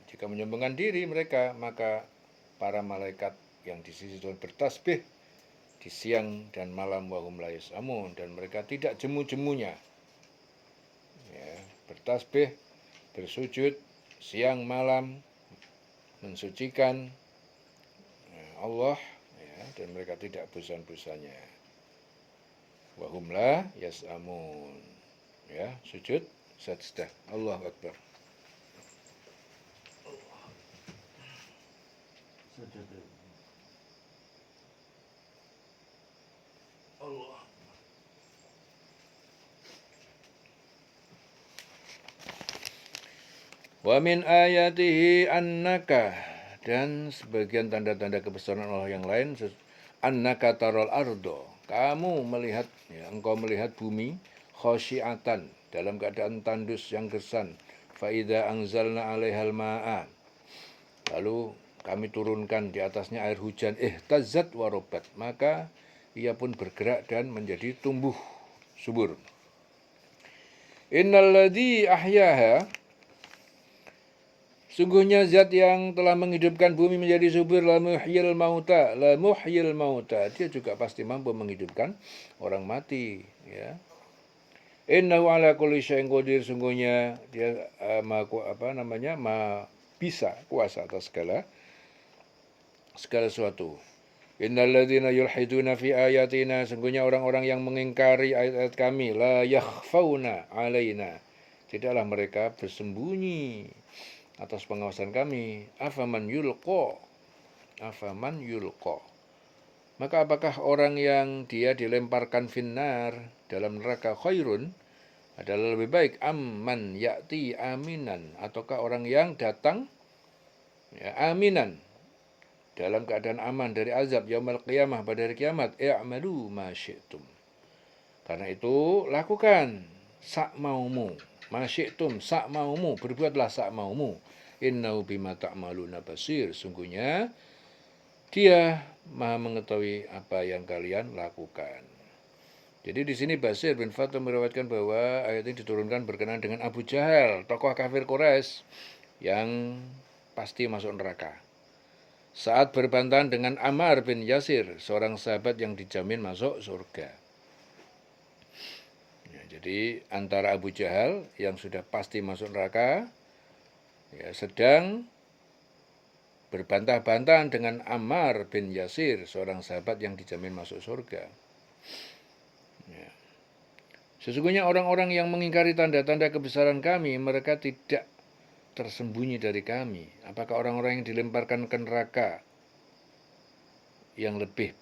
Jika menyombongkan diri mereka, maka para malaikat yang di sisi Tuhan bertasbih di siang dan malam, wa hum la yas'amun, dan mereka tidak jemu-jemunya. Ya, bertasbih, bersujud siang malam, mensucikan Allah, ya, dan mereka tidak bosan-bosannya. Wa hum la yas'amun. Ya, sujud sajdah. Allahu Akbar. Sujud. Allah. Wa min ayatihi annaka, dan sebagian tanda-tanda kebesaran Allah yang lain, annaka taral ardo, kamu melihat, ya, engkau melihat bumi khosyiatan, dalam keadaan tandus yang gersang. Fa idza anzalna 'alaihal ma'a, lalu kami turunkan di atasnya air hujan, ihtazzat wa rabat, maka ia pun bergerak dan menjadi tumbuh subur. Innalladzi ahyaha, sungguhnya zat yang telah menghidupkan bumi menjadi subur, la muhyil mauta, la muhyil mauta. Dia juga pasti mampu menghidupkan orang mati, ya. Innahu ala kulli syai'in qadir, sungguhnya dia maha bisa, kuasa atas segala sesuatu. Innalladzina yulhiduna fi ayatina, sungguhnya orang-orang yang mengingkari ayat-ayat kami, la yakhfauna alaina, tidaklah mereka bersembunyi atas pengawasan kami. Afaman yulqa, maka apakah orang yang dia dilemparkan finnar, dalam neraka, khairun, adalah lebih baik, amman ya'ti aminan, ataukah orang yang datang ya, aminan, dalam keadaan aman dari azab yaumil qiyamah, pada hari kiamat. I'malu ma syi'tum, karena itu lakukan sak maumu, ma syi'tum, sak maumu, berbuatlah sak maumu. Innahu bima ta'maluna basir, sungguhnya dia maha mengetahui apa yang kalian lakukan. Jadi di sini Basir bin Fatum meriwayatkan bahwa ayat ini diturunkan berkenaan dengan Abu Jahal, tokoh kafir Quraisy yang pasti masuk neraka, saat berbantahan dengan Ammar bin Yasir, seorang sahabat yang dijamin masuk surga. Ya, jadi antara Abu Jahal yang sudah pasti masuk neraka, ya, sedang berbantah-bantahan dengan Ammar bin Yasir, seorang sahabat yang dijamin masuk surga. Ya. Sesungguhnya orang-orang yang mengingkari tanda-tanda kebesaran kami, mereka tidak tersembunyi dari kami. Apakah orang-orang yang dilemparkan ke neraka yang lebih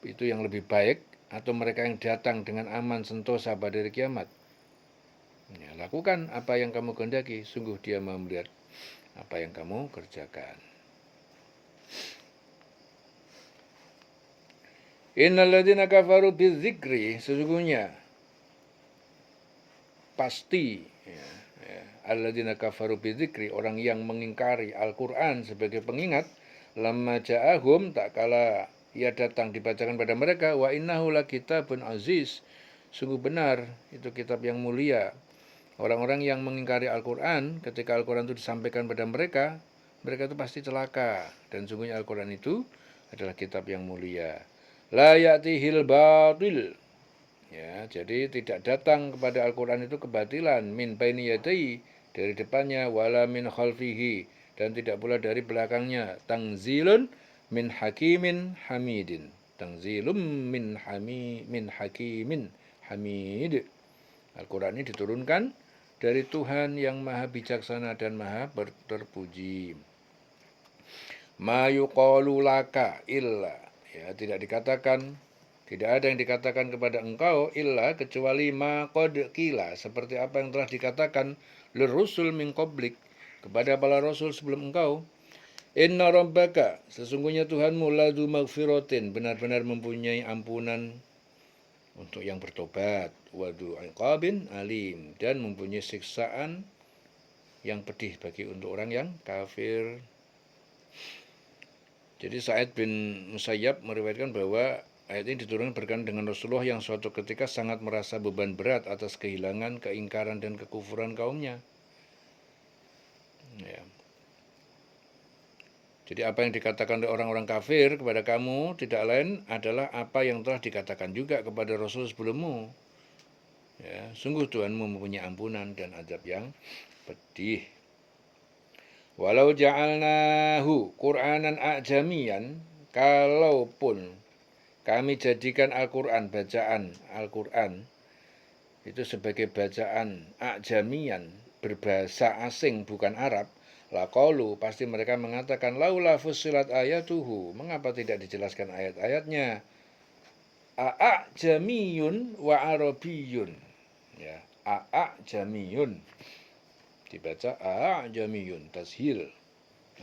baik, atau mereka yang datang dengan aman sentosa pada hari kiamat? Ya, lakukan apa yang kamu kehendaki, sungguh dia mau melihat apa yang kamu kerjakan. Innalladzina kafaru bidzikri, sesungguhnya pasti alladzina kafaru bidzikri, orang yang mengingkari Al-Qur'an sebagai pengingat, lamma ja'ahum, tak kala ia datang dibacakan pada mereka, wa innahu lakitabun aziz, sungguh benar itu kitab yang mulia. Orang-orang yang mengingkari Al-Qur'an ketika Al-Qur'an itu disampaikan pada mereka, mereka itu pasti celaka, dan sungguhnya Al-Qur'an itu adalah kitab yang mulia. La ya'tihil batil, ya, jadi tidak datang kepada Al-Qur'an itu kebatilan, min baini yadai, dari depannya, wala min khalfihi, dan tidak pula dari belakangnya. Tanzilun min hakimin hamidin, tanzilum min hakimin hamid. Al-Qur'an ini diturunkan dari Tuhan yang maha bijaksana dan maha terpuji. Ma yuqalu laka illa, ya, tidak ada yang dikatakan kepada engkau illa, kecuali ma qad qila, seperti apa yang telah dikatakan lirrusul min qablik, kepada para rasul sebelum engkau. Inna rabbaka, sesungguhnya Tuhanmu, ladu maghfiratin, benar-benar mempunyai ampunan untuk yang bertobat, wadu iqabin alim, dan mempunyai siksaan yang pedih untuk orang yang kafir. Jadi Sa'id bin Musayyab meriwayatkan bahwa ayat ini diturunkan berkenaan dengan Rasulullah yang suatu ketika sangat merasa beban berat atas kehilangan, keingkaran, dan kekufuran kaumnya. Ya. Jadi apa yang dikatakan oleh orang-orang kafir kepada kamu tidak lain adalah apa yang telah dikatakan juga kepada Rasul sebelummu. Ya, sungguh Tuhanmu mempunyai ampunan dan azab yang pedih. Walau ja'alnahu Qur'anan a'jamiyan, kalaupun kami jadikan Al-Qur'an, bacaan Al-Qur'an itu sebagai bacaan a'jamiyan, berbahasa asing bukan Arab, laqalu, pasti mereka mengatakan, laula fussilat ayatuhu, mengapa tidak dijelaskan ayat-ayatnya, a'jamiyun wa arabiyyun, ya, a'jamiyun, dibaca a'jamiyun, tashil.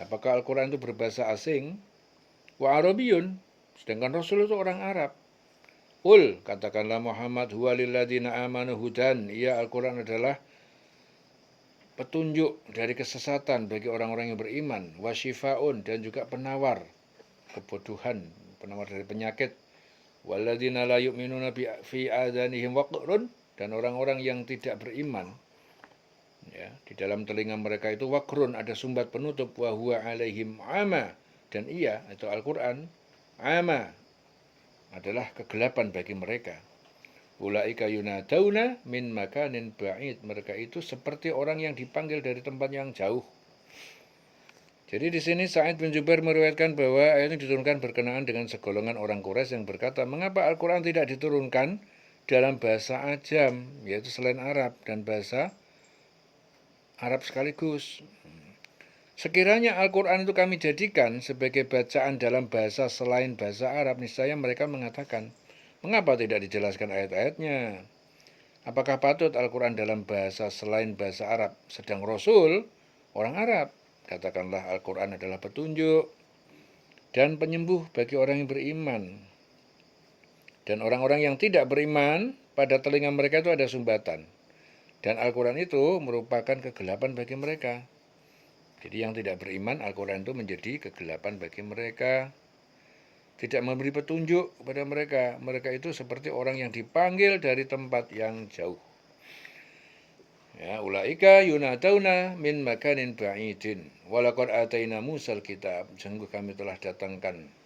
Apakah Al-Quran itu berbahasa asing? Wa arabiyun, sedangkan Rasul itu orang Arab. Qul, katakanlah Muhammad, huwa lilladzina amanu hudan, ia Al-Quran adalah petunjuk dari kesesatan bagi orang-orang yang beriman, wa syifaun, dan juga penawar kebodohan, penawar dari penyakit, walladzina la yu'minuna fi adanihim waqrun, dan orang-orang yang tidak beriman Ya, di dalam telinga mereka itu wakrun, ada sumbat penutup, wa huwa alaihim ama, dan ia itu Al-Qur'an ama adalah kegelapan bagi mereka. Ulaika yunadauna min makanin ba'id, mereka itu seperti orang yang dipanggil dari tempat yang jauh. Jadi di sini Sa'id bin Jubair meriwayatkan bahwa ayat ini diturunkan berkenaan dengan segolongan orang Quraisy yang berkata, mengapa Al-Quran tidak diturunkan dalam bahasa ajam, yaitu selain Arab, dan bahasa Arab sekaligus. Sekiranya Al-Quran itu kami jadikan sebagai bacaan dalam bahasa selain bahasa Arab, niscaya mereka mengatakan, mengapa tidak dijelaskan ayat-ayatnya? Apakah patut Al-Quran dalam bahasa selain bahasa Arab, sedang Rasul orang Arab? Katakanlah Al-Quran adalah petunjuk dan penyembuh bagi orang yang beriman. Dan orang-orang yang tidak beriman, pada telinga mereka itu ada sumbatan. Dan Al-Quran itu merupakan kegelapan bagi mereka. Jadi yang tidak beriman, Al-Quran itu menjadi kegelapan bagi mereka. Tidak memberi petunjuk kepada mereka. Mereka itu seperti orang yang dipanggil dari tempat yang jauh. Ya, ulaika yunadauna min makanin ba'idin. Walaqad ataina Musal kitab. Sungguh kami telah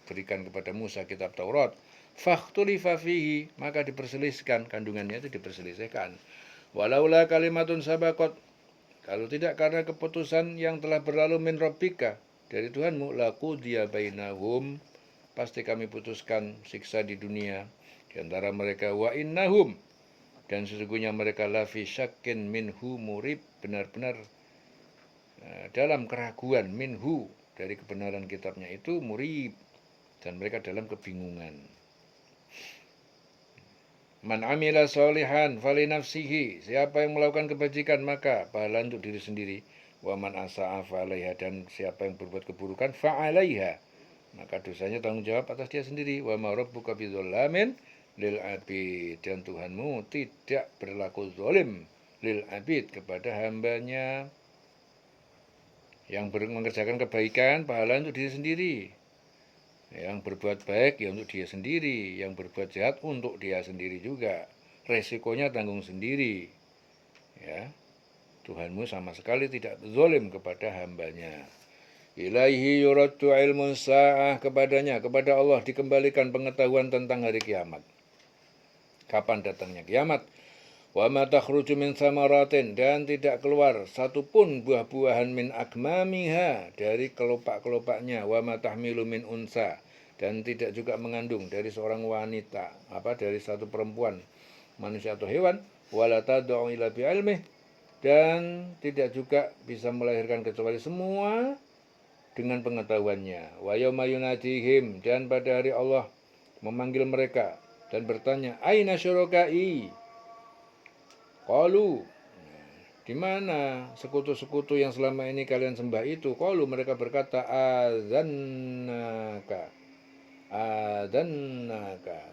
berikan kepada Musa kitab Taurat. Fakhtulifa fihi, maka diperselisihkan, kandungannya itu diperselisihkan. Walaula kalimatun sabaqat, kalau tidak karena keputusan yang telah berlalu min rabbika, dari Tuhanmu, laqudiya bainahum, pasti kami putuskan siksa di dunia di antara mereka, wa innahum, dan sesungguhnya mereka lafi syakin minhu murib, benar-benar dalam keraguan, minhu, dari kebenaran kitabnya itu murib, dan mereka dalam kebingungan. Man amila solihan fali nafsihi, siapa yang melakukan kebajikan maka pahala untuk diri sendiri. Wa man asa'a fa'alaiha, dan siapa yang berbuat keburukan fa'alaiha, maka dosanya tanggung jawab atas dia sendiri. Wa ma rabbuka bidzalamin lil abid, dan Tuhanmu tidak berlaku zalim lil abid, kepada hambanya. Yang mengerjakan kebaikan pahala untuk diri sendiri, yang berbuat baik ya untuk dia sendiri, yang berbuat jahat untuk dia sendiri juga, resikonya tanggung sendiri. Ya, Tuhanmu sama sekali tidak zalim kepada hambanya. Ilaihi yuraddu ilmun sa'ah, kepadanya, kepada Allah dikembalikan pengetahuan tentang hari kiamat. Kapan datangnya kiamat? Wa ma takhruju min samaratin, dan tidak keluar satupun buah-buahan min akmamiha, dari kelopak-kelopaknya. Wa ma tahmilu min unsa, dan tidak juga mengandung dari seorang wanita, dari satu perempuan, manusia atau hewan. Wala tad'u ila bi'ilmih, dan tidak juga bisa melahirkan kecuali semua dengan pengetahuannya. Wa yauma yunadihim, dan pada hari Allah memanggil mereka dan bertanya, aina syurakai, qalu, di mana sekutu-sekutu yang selama ini kalian sembah itu? Qalu, mereka berkata, adzannaka,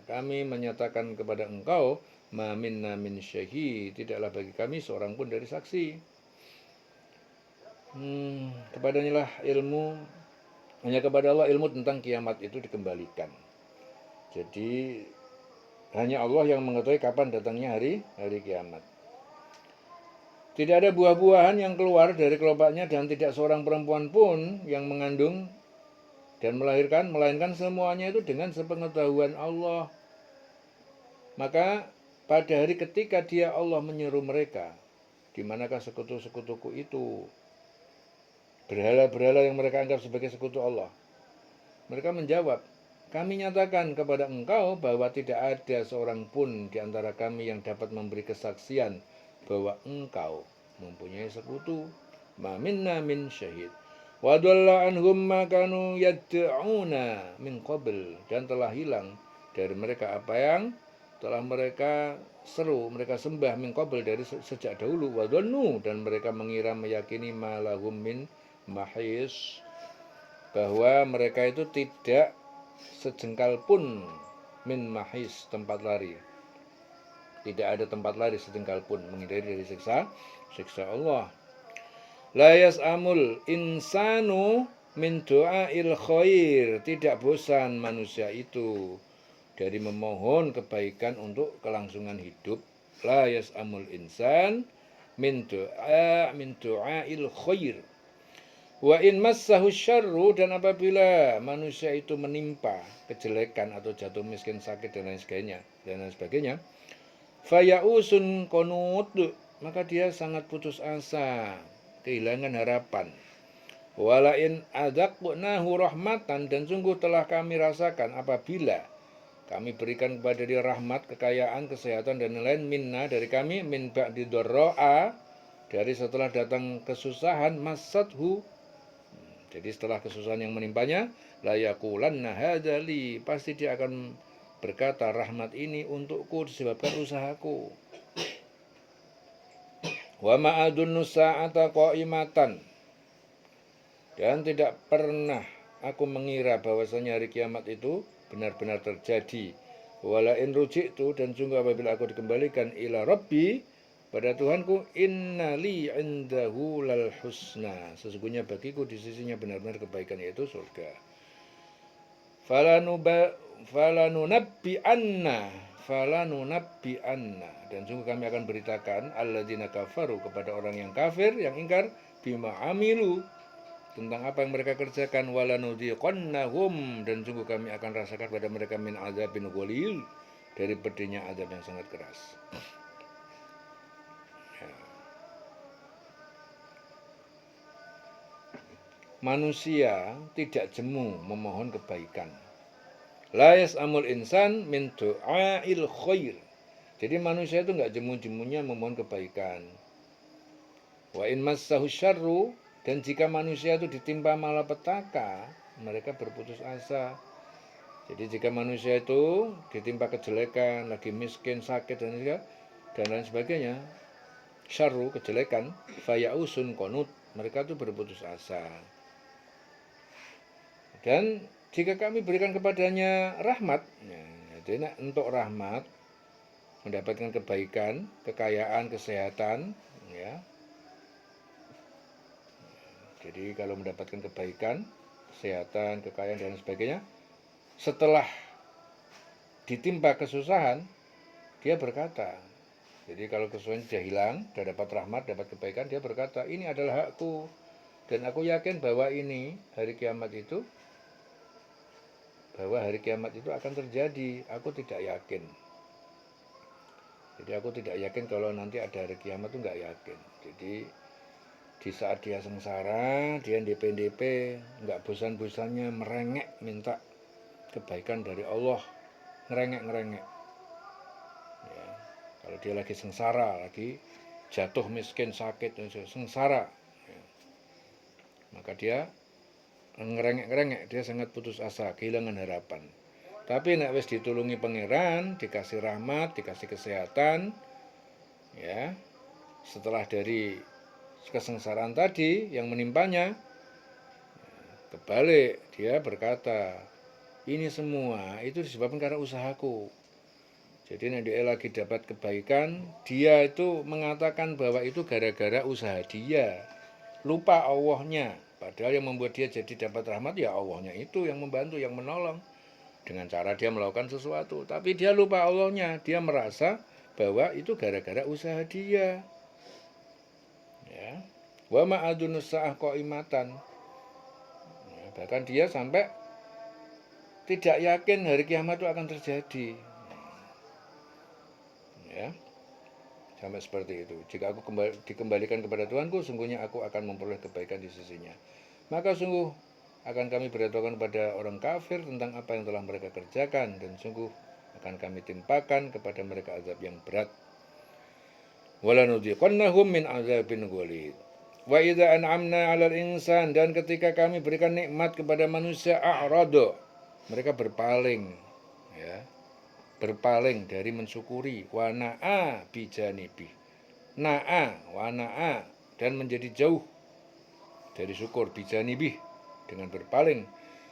kami menyatakan kepada engkau, ma minna min syahid, tidaklah bagi kami seorang pun dari saksi. Kepadanya lah ilmu, hanya kepada Allah ilmu tentang kiamat itu dikembalikan. Jadi hanya Allah yang mengetahui kapan datangnya hari kiamat. Tidak ada buah-buahan yang keluar dari kelopaknya, dan tidak seorang perempuan pun yang mengandung dan melahirkan, melainkan semuanya itu dengan sepengetahuan Allah. Maka pada hari ketika dia Allah menyeru mereka, di manakah sekutu-sekutuku itu? Berhala-berhala yang mereka anggap sebagai sekutu Allah. Mereka menjawab, kami nyatakan kepada engkau bahwa tidak ada seorang pun di antara kami yang dapat memberi kesaksian bahwa engkau mempunyai sekutu. Ma minna min syahid. Wa dhalla anhum ma kanu yad'una min qabl, dan telah hilang dari mereka apa yang telah mereka seru, mereka sembah, min qabl, dari sejak dahulu. Wa dhannu, dan mereka mengira, meyakini, ma lahum min mahis, bahwa mereka itu tidak sejengkal pun min mahis, tempat lari. Tidak ada tempat lari sejengkal pun menghindari dari siksa Allah. La yas'amul insanu min du'ail khair, tidak bosan manusia itu dari memohon kebaikan untuk kelangsungan hidup. La yas'amul insan min du'ail khair. Wa in massahu syarru, dan apabila manusia itu menimpa kejelekan atau jatuh miskin, sakit dan lain sebagainya, fayausun qanut, maka dia sangat putus asa, kehilangan harapan. Wala in adzaqnahu rahmatan, dan sungguh telah kami rasakan apabila kami berikan kepada dia rahmat, kekayaan, kesehatan dan lain-lain, minna, dari kami, min ba'di dharra'a, dari setelah datang kesusahan, masathu, jadi setelah kesusahan yang menimpanya, la yaqulanna hadzali, pasti dia akan berkata, rahmat ini untukku disebabkan usahaku. Wa ma'adunnu sa'ata qa'imatan, dan tidak pernah aku mengira bahwasanya hari kiamat itu benar-benar terjadi. Wala in ruji'tu, dan sungguh apabila aku dikembalikan ila rabbi, pada Tuhanku, innali indahu lal husna, sesungguhnya bagiku di sisinya benar-benar kebaikan, yaitu surga. Falanunabbi anna, dan sungguh kami akan beritakan alladzina kafaru, kepada orang yang kafir, yang ingkar, bima amilu, tentang apa yang mereka kerjakan, walanudhiqannahum, dan sungguh kami akan rasakan pada mereka min azabin ghalil, dari pedihnya azab yang sangat keras. Manusia tidak jemu memohon kebaikan. La yas'amul insan min du'ail khair. Jadi manusia itu enggak jemu-jemunya memohon kebaikan. Wa in massahu syarru, dan jika manusia itu ditimpa malapetaka, mereka berputus asa. Jadi jika manusia itu ditimpa kejelekan, lagi miskin, sakit dan lain sebagainya, syarru, kejelekan, fayausun qanut, mereka itu berputus asa. Dan jika kami berikan kepadanya rahmat, jadi untuk rahmat, mendapatkan kebaikan, kekayaan, kesehatan, ya. Jadi kalau mendapatkan kebaikan, kesehatan, kekayaan dan sebagainya, setelah ditimpa kesusahan, dia berkata, jadi kalau kesusahan sudah hilang, sudah dapat rahmat, dapat kebaikan, dia berkata, ini adalah hakku, dan aku yakin bahwa ini hari kiamat itu akan terjadi. Aku tidak yakin. Jadi aku tidak yakin kalau nanti ada hari kiamat, itu enggak yakin. Jadi di saat dia sengsara, dia DP, enggak bosan-bosannya merengek minta kebaikan dari Allah, ngerengek. Ya, kalau dia lagi sengsara, lagi jatuh miskin, sakit, sengsara, ya, maka dia ngerengek, dia sangat putus asa, kehilangan harapan. Tapi nek wis ditulungi pangeran, dikasih rahmat, dikasih kesehatan, ya, setelah dari kesengsaraan tadi yang menimpanya, kebalik, dia berkata, ini semua itu disebabkan karena usahaku. Jadi nek dia lagi dapat kebaikan, dia itu mengatakan bahwa itu gara-gara usaha dia, lupa Allahnya. Padahal yang membuat dia jadi dapat rahmat ya Allahnya itu, yang membantu, yang menolong dengan cara dia melakukan sesuatu. Tapi dia lupa Allahnya, dia merasa bahwa itu gara-gara usaha dia. Ya. Wa ma'adunus sa'ah qa'imatan. Ya, bahkan dia sampai tidak yakin hari kiamat itu akan terjadi. Ya. Sampai seperti itu. Jika aku dikembalikan kepada Tuhanku, sungguhnya aku akan memperoleh kebaikan di sisinya. Maka sungguh akan kami beritahukan kepada orang kafir tentang apa yang telah mereka kerjakan, dan sungguh akan kami timpakan kepada mereka azab yang berat. Walanudhiqannahum min azabin ghalid. Wa idza an'amna 'alal insan, dan ketika kami berikan nikmat kepada manusia, a'rada, mereka berpaling, ya. Berpaling dari mensyukuri, wa na'a bijanibi. Na'a wa na'a, dan menjadi jauh dari syukur, bijanibi, dengan berpaling.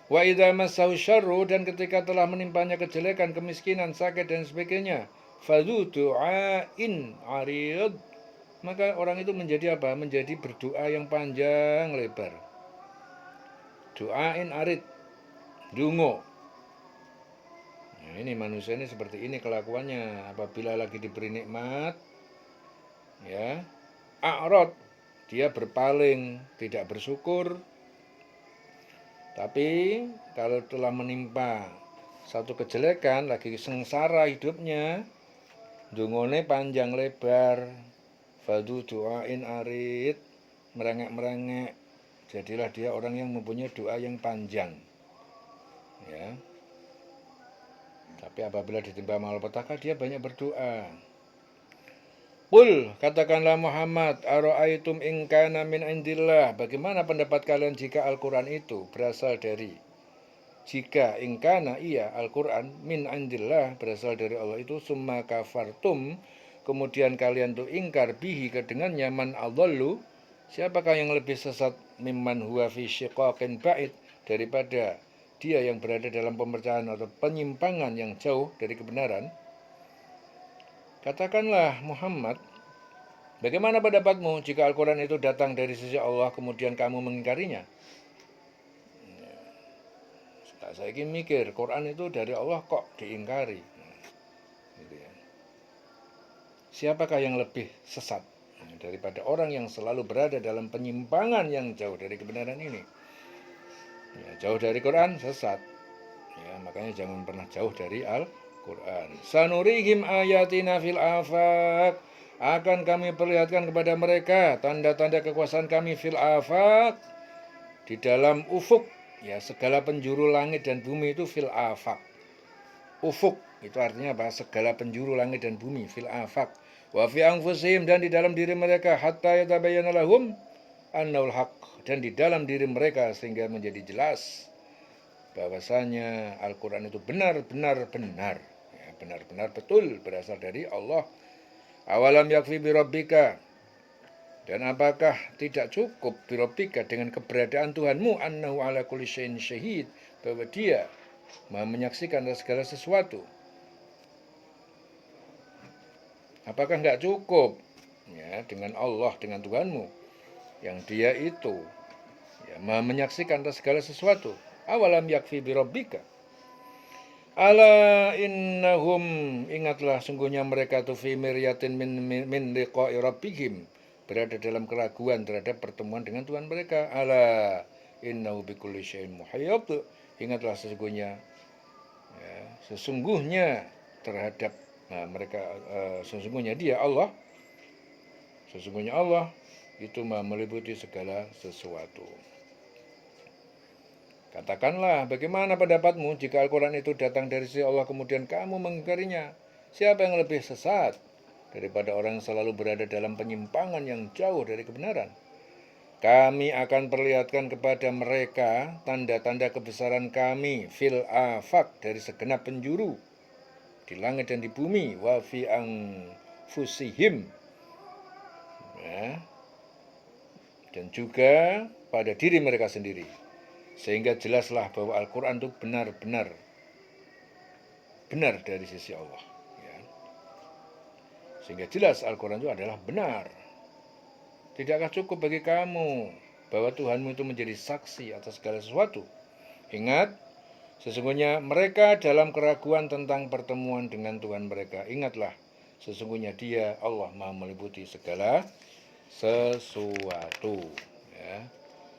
Wa idza massahu syarru, dan ketika telah menimpanya kejelekan, kemiskinan, sakit dan sebagainya, fadzu du'ain arid, maka orang itu menjadi apa? Menjadi berdoa yang panjang lebar. Du'ain arid, dungo. Nah, ini manusia ini seperti ini kelakuannya apabila lagi diberi nikmat, ya, a'rad, dia berpaling, tidak bersyukur. Tapi kalau telah menimpa satu kejelekan, lagi sengsara hidupnya, dungone panjang lebar, fadu du'ain arid, merengek-merengek, jadilah dia orang yang mempunyai doa yang panjang. Ya. Tapi apabila ditimpa malapetaka, dia banyak berdoa. Qul, katakanlah Muhammad, aro'aitum in kana min indillah. Bagaimana pendapat kalian jika Al-Quran itu berasal dari, jika in kana iya Al-Quran min indillah, berasal dari Allah itu, summa kafartum, kemudian kalian tuh ingkar bihi kedengannya, man adallu, siapakah yang lebih sesat mimman huwa fi syiqaqin ba'id, daripada dia yang berada dalam pemercahan atau penyimpangan yang jauh dari kebenaran. Katakanlah Muhammad, bagaimana pendapatmu jika Al-Quran itu datang dari sisi Allah kemudian kamu mengingkarinya? Saya ingin mikir, Quran itu dari Allah kok diingkari? Gitu ya. Siapakah yang lebih sesat daripada orang yang selalu berada dalam penyimpangan yang jauh dari kebenaran ini? Ya, jauh dari Quran, sesat. Ya, makanya jangan pernah jauh dari Al-Quran. Sanurihim ayatina fil afaq, akan kami perlihatkan kepada mereka tanda-tanda kekuasaan kami fil afaq, di dalam ufuk, ya segala penjuru langit dan bumi itu fil afaq. Ufuk itu artinya apa? Segala penjuru langit dan bumi, fil afaq. Wa fi anfusihim, dan di dalam diri mereka, hatta yatabayyana lahum annal haq, dan di dalam diri mereka sehingga menjadi jelas bahwasanya Al-Quran itu benar-benar benar, ya, benar-benar betul berasal dari Allah. Awalam yakfi birabbika, dan apakah tidak cukup birabbika dengan keberadaan Tuhanmu, annahu ala kulli syai'in syahid, bahwa dia Maha menyaksikan segala sesuatu. Apakah enggak cukup ya dengan Allah, dengan Tuhanmu yang dia itu ya Maha menyaksikan segala sesuatu. Awalam yakfi birabbika. Ala innahum, ingatlah sungguhnya mereka tu fi miryatin min liqa'i rabbihim, berada dalam keraguan terhadap pertemuan dengan Tuhan mereka. Ala innahu bikulli syai'in muhayyab, ingatlah sesungguhnya ya, sesungguhnya terhadap mereka sesungguhnya dia Allah, sesungguhnya Allah itu meliputi segala sesuatu. Katakanlah, bagaimana pendapatmu jika Al-Quran itu datang dari sisi Allah kemudian kamu mengingkarinya? Siapa yang lebih sesat daripada orang yang selalu berada dalam penyimpangan yang jauh dari kebenaran? Kami akan perlihatkan kepada mereka tanda-tanda kebesaran kami fil afaq, dari segenap penjuru di langit dan di bumi, wa fi anfusihim, ya, dan juga pada diri mereka sendiri. Sehingga jelaslah bahwa Al-Quran itu benar-benar benar dari sisi Allah. Ya. Sehingga jelas Al-Quran itu adalah benar. Tidakkah cukup bagi kamu bahwa Tuhanmu itu menjadi saksi atas segala sesuatu? Ingat, sesungguhnya mereka dalam keraguan tentang pertemuan dengan Tuhan mereka. Ingatlah, sesungguhnya dia Allah Maha meliputi segala sesuatu. Ya.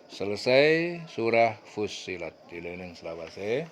Selesai surah Fussilat. Dileleng selawase.